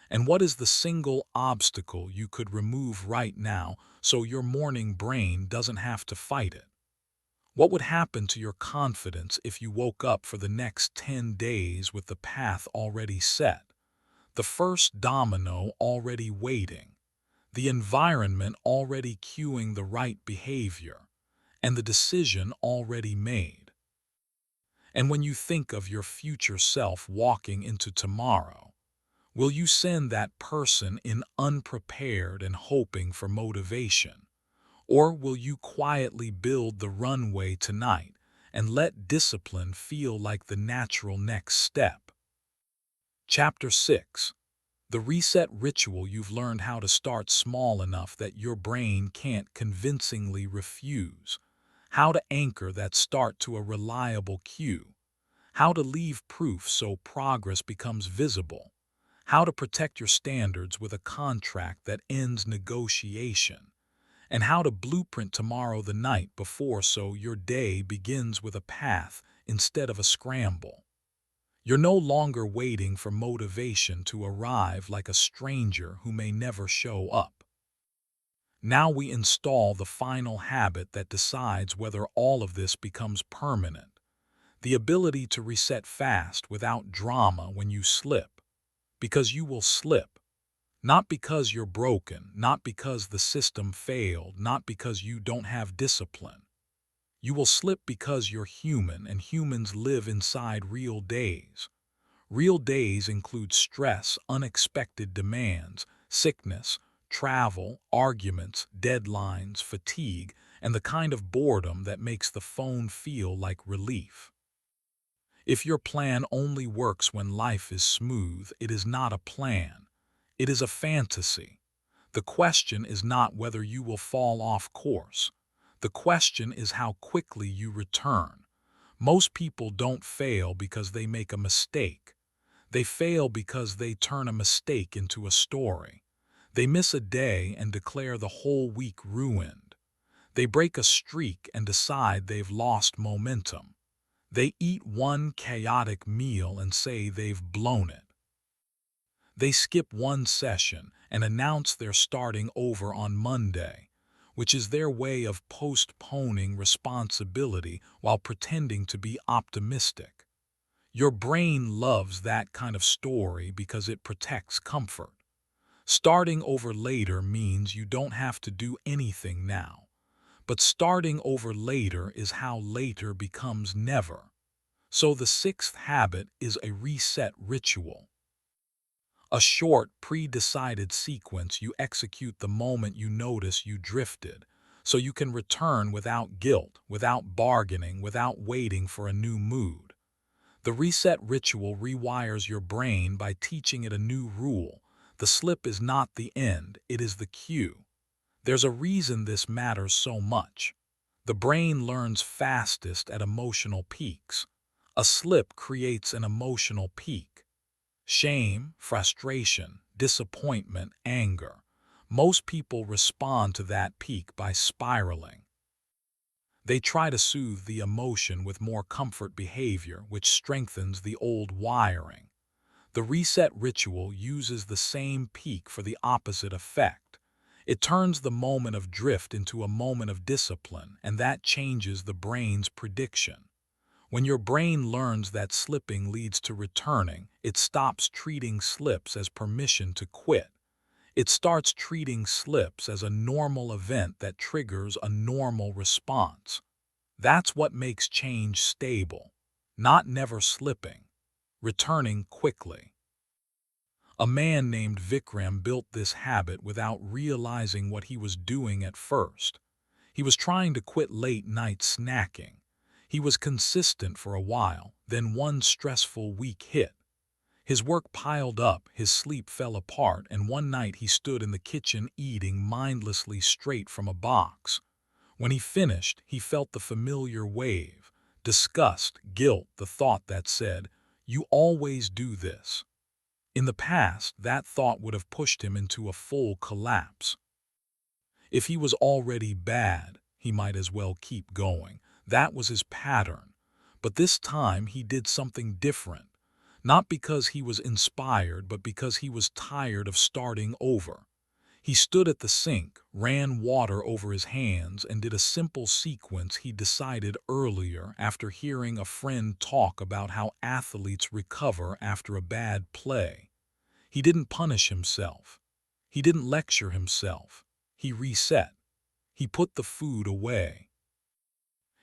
And what is the single obstacle you could remove right now so your morning brain doesn't have to fight it? What would happen to your confidence if you woke up for the next 10 days with the path already set, the first domino already waiting, the environment already cueing the right behavior, and the decision already made? And when you think of your future self walking into tomorrow, will you send that person in unprepared and hoping for motivation? Or will you quietly build the runway tonight and let discipline feel like the natural next step? Chapter 6. The reset ritual. You've learned how to start small enough that your brain can't convincingly refuse. How to anchor that start to a reliable cue. How to leave proof so progress becomes visible. How to protect your standards with a contract that ends negotiation. And how to blueprint tomorrow the night before so your day begins with a path instead of a scramble. You're no longer waiting for motivation to arrive like a stranger who may never show up. Now we install the final habit that decides whether all of this becomes permanent. The ability to reset fast without drama when you slip. Because you will slip. Not because you're broken, not because the system failed, not because you don't have discipline. You will slip because you're human, and humans live inside real days. Real days include stress, unexpected demands, sickness, travel, arguments, deadlines, fatigue, and the kind of boredom that makes the phone feel like relief. If your plan only works when life is smooth, it is not a plan. It is a fantasy. The question is not whether you will fall off course. The question is how quickly you return. Most people don't fail because they make a mistake. They fail because they turn a mistake into a story. They miss a day and declare the whole week ruined. They break a streak and decide they've lost momentum. They eat one chaotic meal and say they've blown it. They skip one session and announce they're starting over on Monday, which is their way of postponing responsibility while pretending to be optimistic. Your brain loves that kind of story because it protects comfort. Starting over later means you don't have to do anything now. But starting over later is how later becomes never. So the sixth habit is a reset ritual. A short, pre-decided sequence you execute the moment you notice you drifted, so you can return without guilt, without bargaining, without waiting for a new mood. The reset ritual rewires your brain by teaching it a new rule. The slip is not the end, it is the cue. There's a reason this matters so much. The brain learns fastest at emotional peaks. A slip creates an emotional peak. Shame, frustration, disappointment, anger. Most people respond to that peak by spiraling. They try to soothe the emotion with more comfort behavior, which strengthens the old wiring. The reset ritual uses the same peak for the opposite effect. It turns the moment of drift into a moment of discipline, and that changes the brain's prediction. When your brain learns that slipping leads to returning, it stops treating slips as permission to quit. It starts treating slips as a normal event that triggers a normal response. That's what makes change stable, not never slipping, returning quickly. A man named Vikram built this habit without realizing what he was doing at first. He was trying to quit late-night snacking. He was consistent for a while, then one stressful week hit. His work piled up, his sleep fell apart, and one night he stood in the kitchen eating mindlessly straight from a box. When he finished, he felt the familiar wave, disgust, guilt, the thought that said, "You always do this." In the past, that thought would have pushed him into a full collapse. If he was already bad, he might as well keep going. That was his pattern. But this time he did something different. Not because he was inspired, but because he was tired of starting over. He stood at the sink, ran water over his hands, and did a simple sequence he decided earlier after hearing a friend talk about how athletes recover after a bad play. He didn't punish himself. He didn't lecture himself. He reset. He put the food away.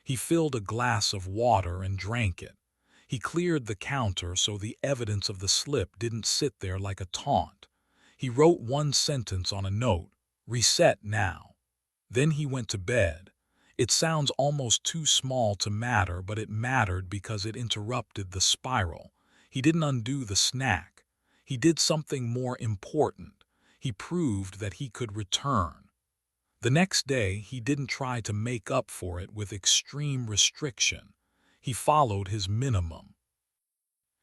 He filled a glass of water and drank it. He cleared the counter so the evidence of the slip didn't sit there like a taunt. He wrote one sentence on a note, "Reset now." Then he went to bed. It sounds almost too small to matter, but it mattered because it interrupted the spiral. He didn't undo the snack. He did something more important. He proved that he could return. The next day, he didn't try to make up for it with extreme restriction. He followed his minimum.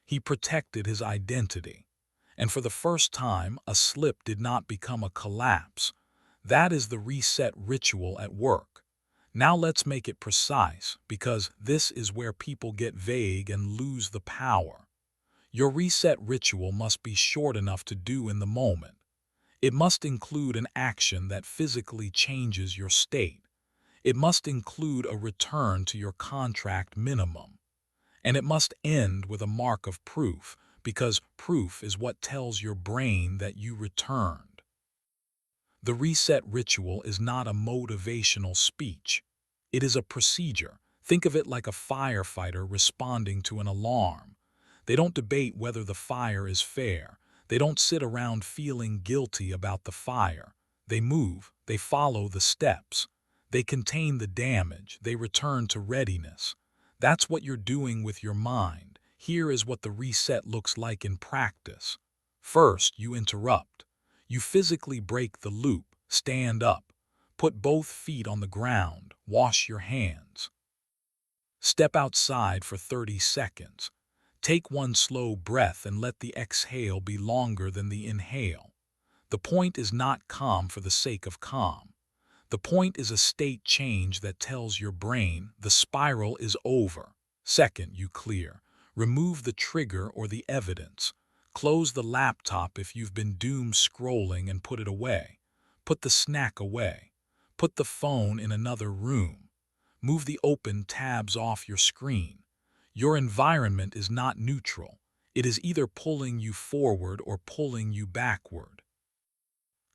He protected his identity. And for the first time, a slip did not become a collapse. That is the reset ritual at work. Now let's make it precise, because this is where people get vague and lose the power. Your reset ritual must be short enough to do in the moment. It must include an action that physically changes your state. It must include a return to your contract minimum. And it must end with a mark of proof, because proof is what tells your brain that you returned. The reset ritual is not a motivational speech. It is a procedure. Think of it like a firefighter responding to an alarm. They don't debate whether the fire is fair. They don't sit around feeling guilty about the fire. They move. They follow the steps. They contain the damage. They return to readiness. That's what you're doing with your mind. Here is what the reset looks like in practice. First, you interrupt. You physically break the loop, stand up, put both feet on the ground, wash your hands. Step outside for 30 seconds. Take one slow breath and let the exhale be longer than the inhale. The point is not calm for the sake of calm. The point is a state change that tells your brain the spiral is over. Second, you clear. Remove the trigger or the evidence. Close the laptop if you've been doom scrolling and put it away. Put the snack away. Put the phone in another room. Move the open tabs off your screen. Your environment is not neutral. It is either pulling you forward or pulling you backward.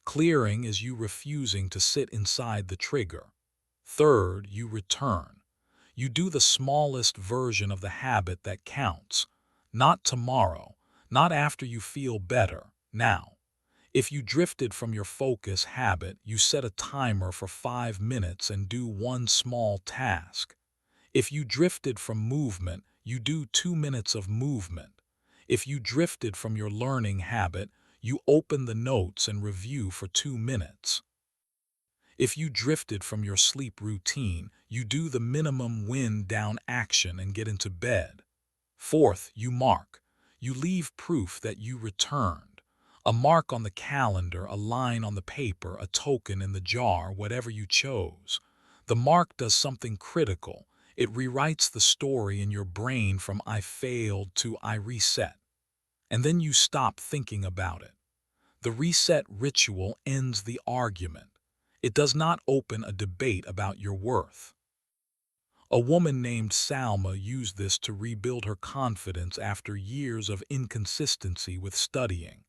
Clearing is you refusing to sit inside the trigger. Third, you return. You do the smallest version of the habit that counts. Not tomorrow, not after you feel better, now. If you drifted from your focus habit, you set a timer for 5 minutes and do one small task. If you drifted from movement, you do 2 minutes of movement. If you drifted from your learning habit, you open the notes and review for 2 minutes. If you drifted from your sleep routine, you do the minimum wind down action and get into bed. Fourth, you mark. You leave proof that you returned. A mark on the calendar, a line on the paper, a token in the jar, whatever you chose. The mark does something critical. It rewrites the story in your brain from "I failed" to "I reset." And then you stop thinking about it. The reset ritual ends the argument. It does not open a debate about your worth. A woman named Salma used this to rebuild her confidence after years of inconsistency with studying.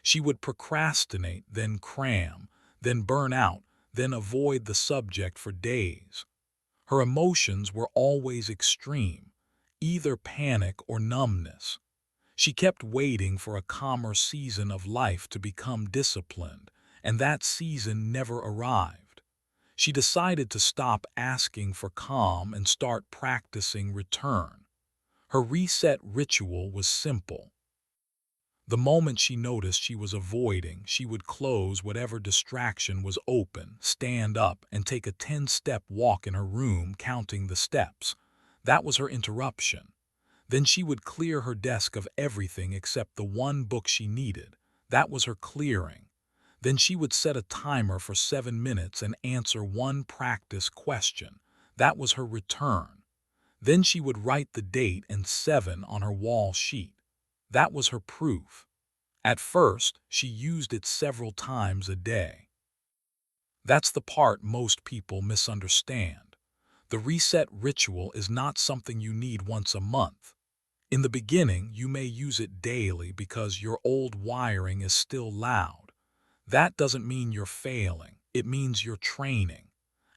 She would procrastinate, then cram, then burn out, then avoid the subject for days. Her emotions were always extreme, either panic or numbness. She kept waiting for a calmer season of life to become disciplined, and that season never arrived. She decided to stop asking for calm and start practicing return. Her reset ritual was simple. The moment she noticed she was avoiding, she would close whatever distraction was open, stand up, and take a 10-step walk in her room, counting the steps. That was her interruption. Then she would clear her desk of everything except the one book she needed. That was her clearing. Then she would set a timer for 7 minutes and answer one practice question. That was her return. Then she would write the date and 7 on her wall sheet. That was her proof. At first, she used it several times a day. That's the part most people misunderstand. The reset ritual is not something you need once a month. In the beginning, you may use it daily because your old wiring is still loud. That doesn't mean you're failing. It means you're training.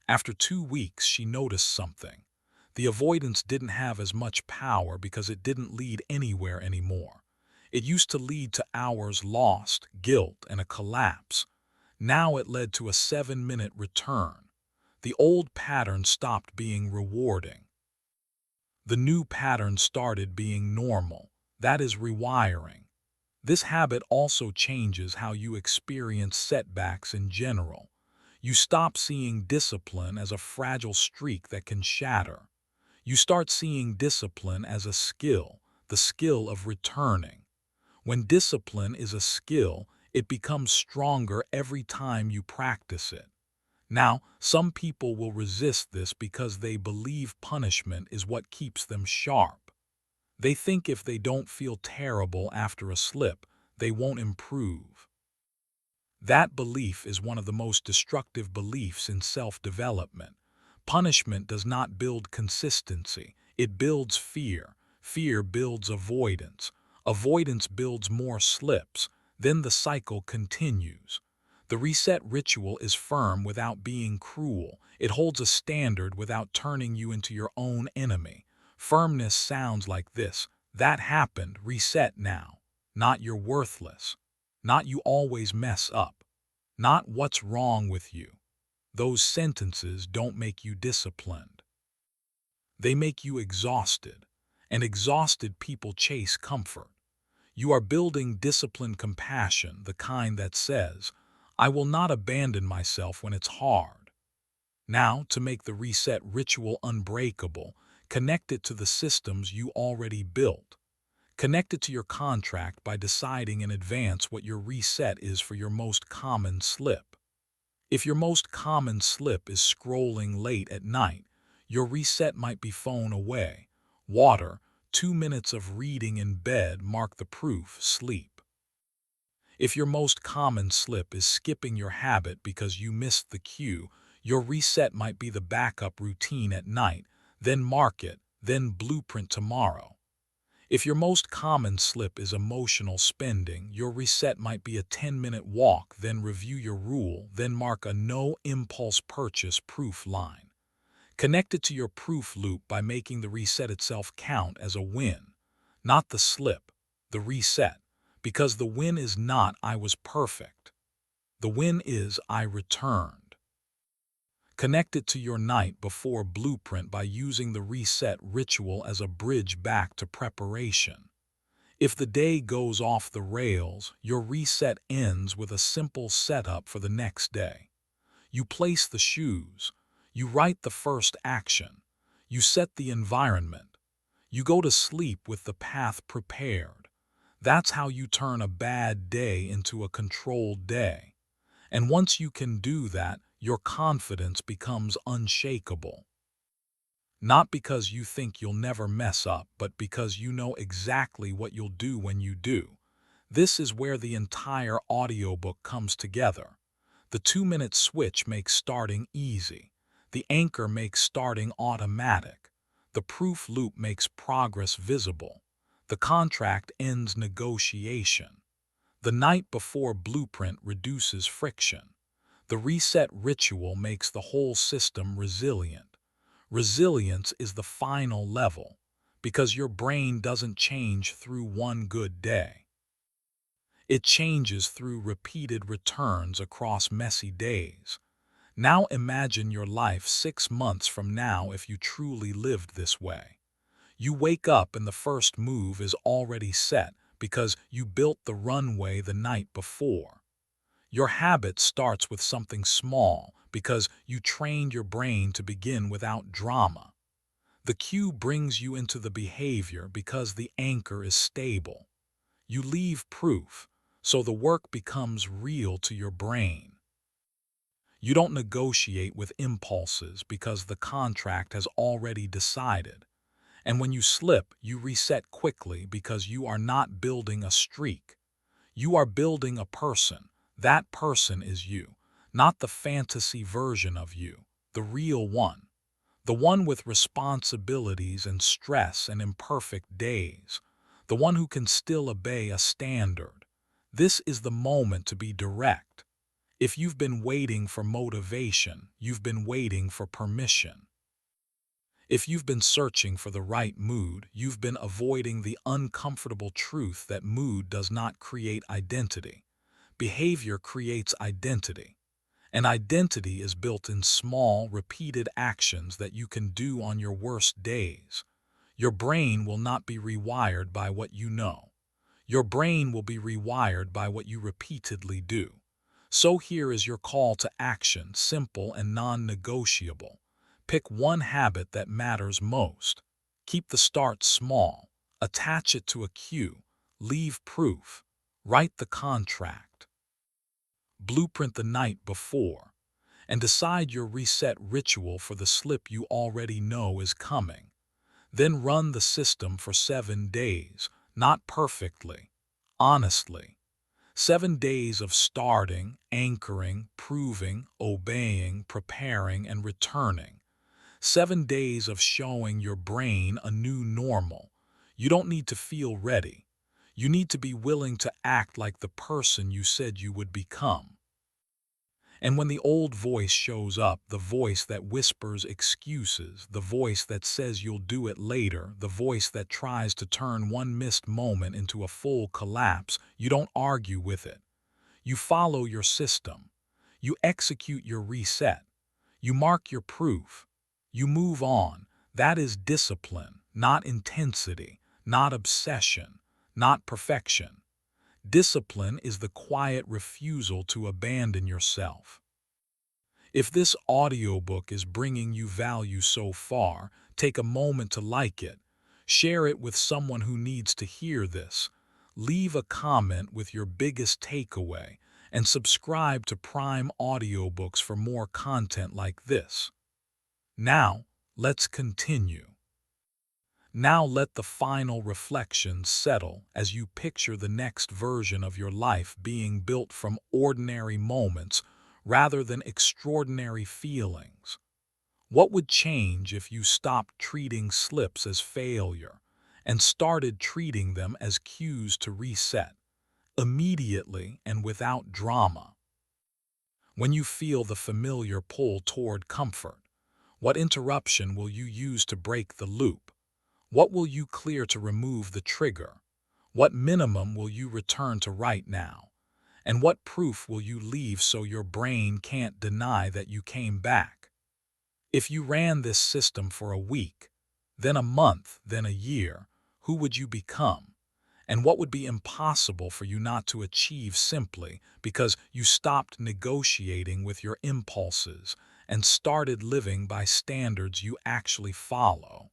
After 2 weeks, she noticed something. The avoidance didn't have as much power because it didn't lead anywhere anymore. It used to lead to hours lost, guilt, and a collapse. Now it led to a 7-minute return. The old pattern stopped being rewarding. The new pattern started being normal. That is rewiring. This habit also changes how you experience setbacks in general. You stop seeing discipline as a fragile streak that can shatter. You start seeing discipline as a skill, the skill of returning. When discipline is a skill, it becomes stronger every time you practice it. Now, some people will resist this because they believe punishment is what keeps them sharp. They think if they don't feel terrible after a slip, they won't improve. That belief is one of the most destructive beliefs in self-development. Punishment does not build consistency. It builds fear. Fear builds avoidance. Avoidance builds more slips. Then the cycle continues. The reset ritual is firm without being cruel. It holds a standard without turning you into your own enemy. Firmness sounds like this: that happened, reset now. Not you're worthless. Not you always mess up. Not what's wrong with you. Those sentences don't make you disciplined. They make you exhausted, and exhausted people chase comfort. You are building disciplined compassion, the kind that says, I will not abandon myself when it's hard. Now, to make the reset ritual unbreakable, connect it to the systems you already built. Connect it to your contract by deciding in advance what your reset is for your most common slip. If your most common slip is scrolling late at night, your reset might be phone away. Water, 2 minutes of reading in bed mark the proof, sleep. If your most common slip is skipping your habit because you missed the cue, your reset might be the backup routine at night, then mark it, then blueprint tomorrow. If your most common slip is emotional spending, your reset might be a 10-minute walk, then review your rule, then mark a no impulse purchase proof line. Connect it to your proof loop by making the reset itself count as a win. Not the slip, the reset. Because the win is not I was perfect. The win is I returned. Connect it to your night before blueprint by using the reset ritual as a bridge back to preparation. If the day goes off the rails, your reset ends with a simple setup for the next day. You place the shoes. You write the first action. You set the environment. You go to sleep with the path prepared. That's how you turn a bad day into a controlled day. And once you can do that, your confidence becomes unshakable. Not because you think you'll never mess up, but because you know exactly what you'll do when you do. This is where the entire audiobook comes together. The 2-minute switch makes starting easy. The anchor makes starting automatic. The proof loop makes progress visible. The contract ends negotiation. The night before blueprint reduces friction. The reset ritual makes the whole system resilient. Resilience is the final level, because your brain doesn't change through one good day. It changes through repeated returns across messy days. Now imagine your life 6 months from now if you truly lived this way. You wake up and the first move is already set because you built the runway the night before. Your habit starts with something small because you trained your brain to begin without drama. The cue brings you into the behavior because the anchor is stable. You leave proof, so the work becomes real to your brain. You don't negotiate with impulses because the contract has already decided. And when you slip, you reset quickly because you are not building a streak. You are building a person. That person is you, not the fantasy version of you, the real one. The one with responsibilities and stress and imperfect days. The one who can still obey a standard. This is the moment to be direct. If you've been waiting for motivation, you've been waiting for permission. If you've been searching for the right mood, you've been avoiding the uncomfortable truth that mood does not create identity. Behavior creates identity. And identity is built in small, repeated actions that you can do on your worst days. Your brain will not be rewired by what you know. Your brain will be rewired by what you repeatedly do. So here is your call to action, simple and non-negotiable. Pick one habit that matters most. Keep the start small. Attach it to a cue. Leave proof. Write the contract. Blueprint the night before. And decide your reset ritual for the slip you already know is coming. Then run the system for 7 days, not perfectly, honestly. 7 days of starting, anchoring, proving, obeying, preparing, and returning. 7 days of showing your brain a new normal. You don't need to feel ready. You need to be willing to act like the person you said you would become. And when the old voice shows up, the voice that whispers excuses, the voice that says you'll do it later, the voice that tries to turn one missed moment into a full collapse, you don't argue with it. You follow your system. You execute your reset. You mark your proof. You move on. That is discipline, not intensity, not obsession, not perfection. Discipline is the quiet refusal to abandon yourself. If this audiobook is bringing you value so far, take a moment to like it. Share it with someone who needs to hear this. Leave a comment with your biggest takeaway and subscribe to Prime Audiobooks for more content like this. Now, let's continue. Now let the final reflections settle as you picture the next version of your life being built from ordinary moments rather than extraordinary feelings. What would change if you stopped treating slips as failure and started treating them as cues to reset, immediately and without drama? When you feel the familiar pull toward comfort, what interruption will you use to break the loop? What will you clear to remove the trigger? What minimum will you return to right now? And what proof will you leave so your brain can't deny that you came back? If you ran this system for a week, then a month, then a year, who would you become? And what would be impossible for you not to achieve simply because you stopped negotiating with your impulses and started living by standards you actually follow?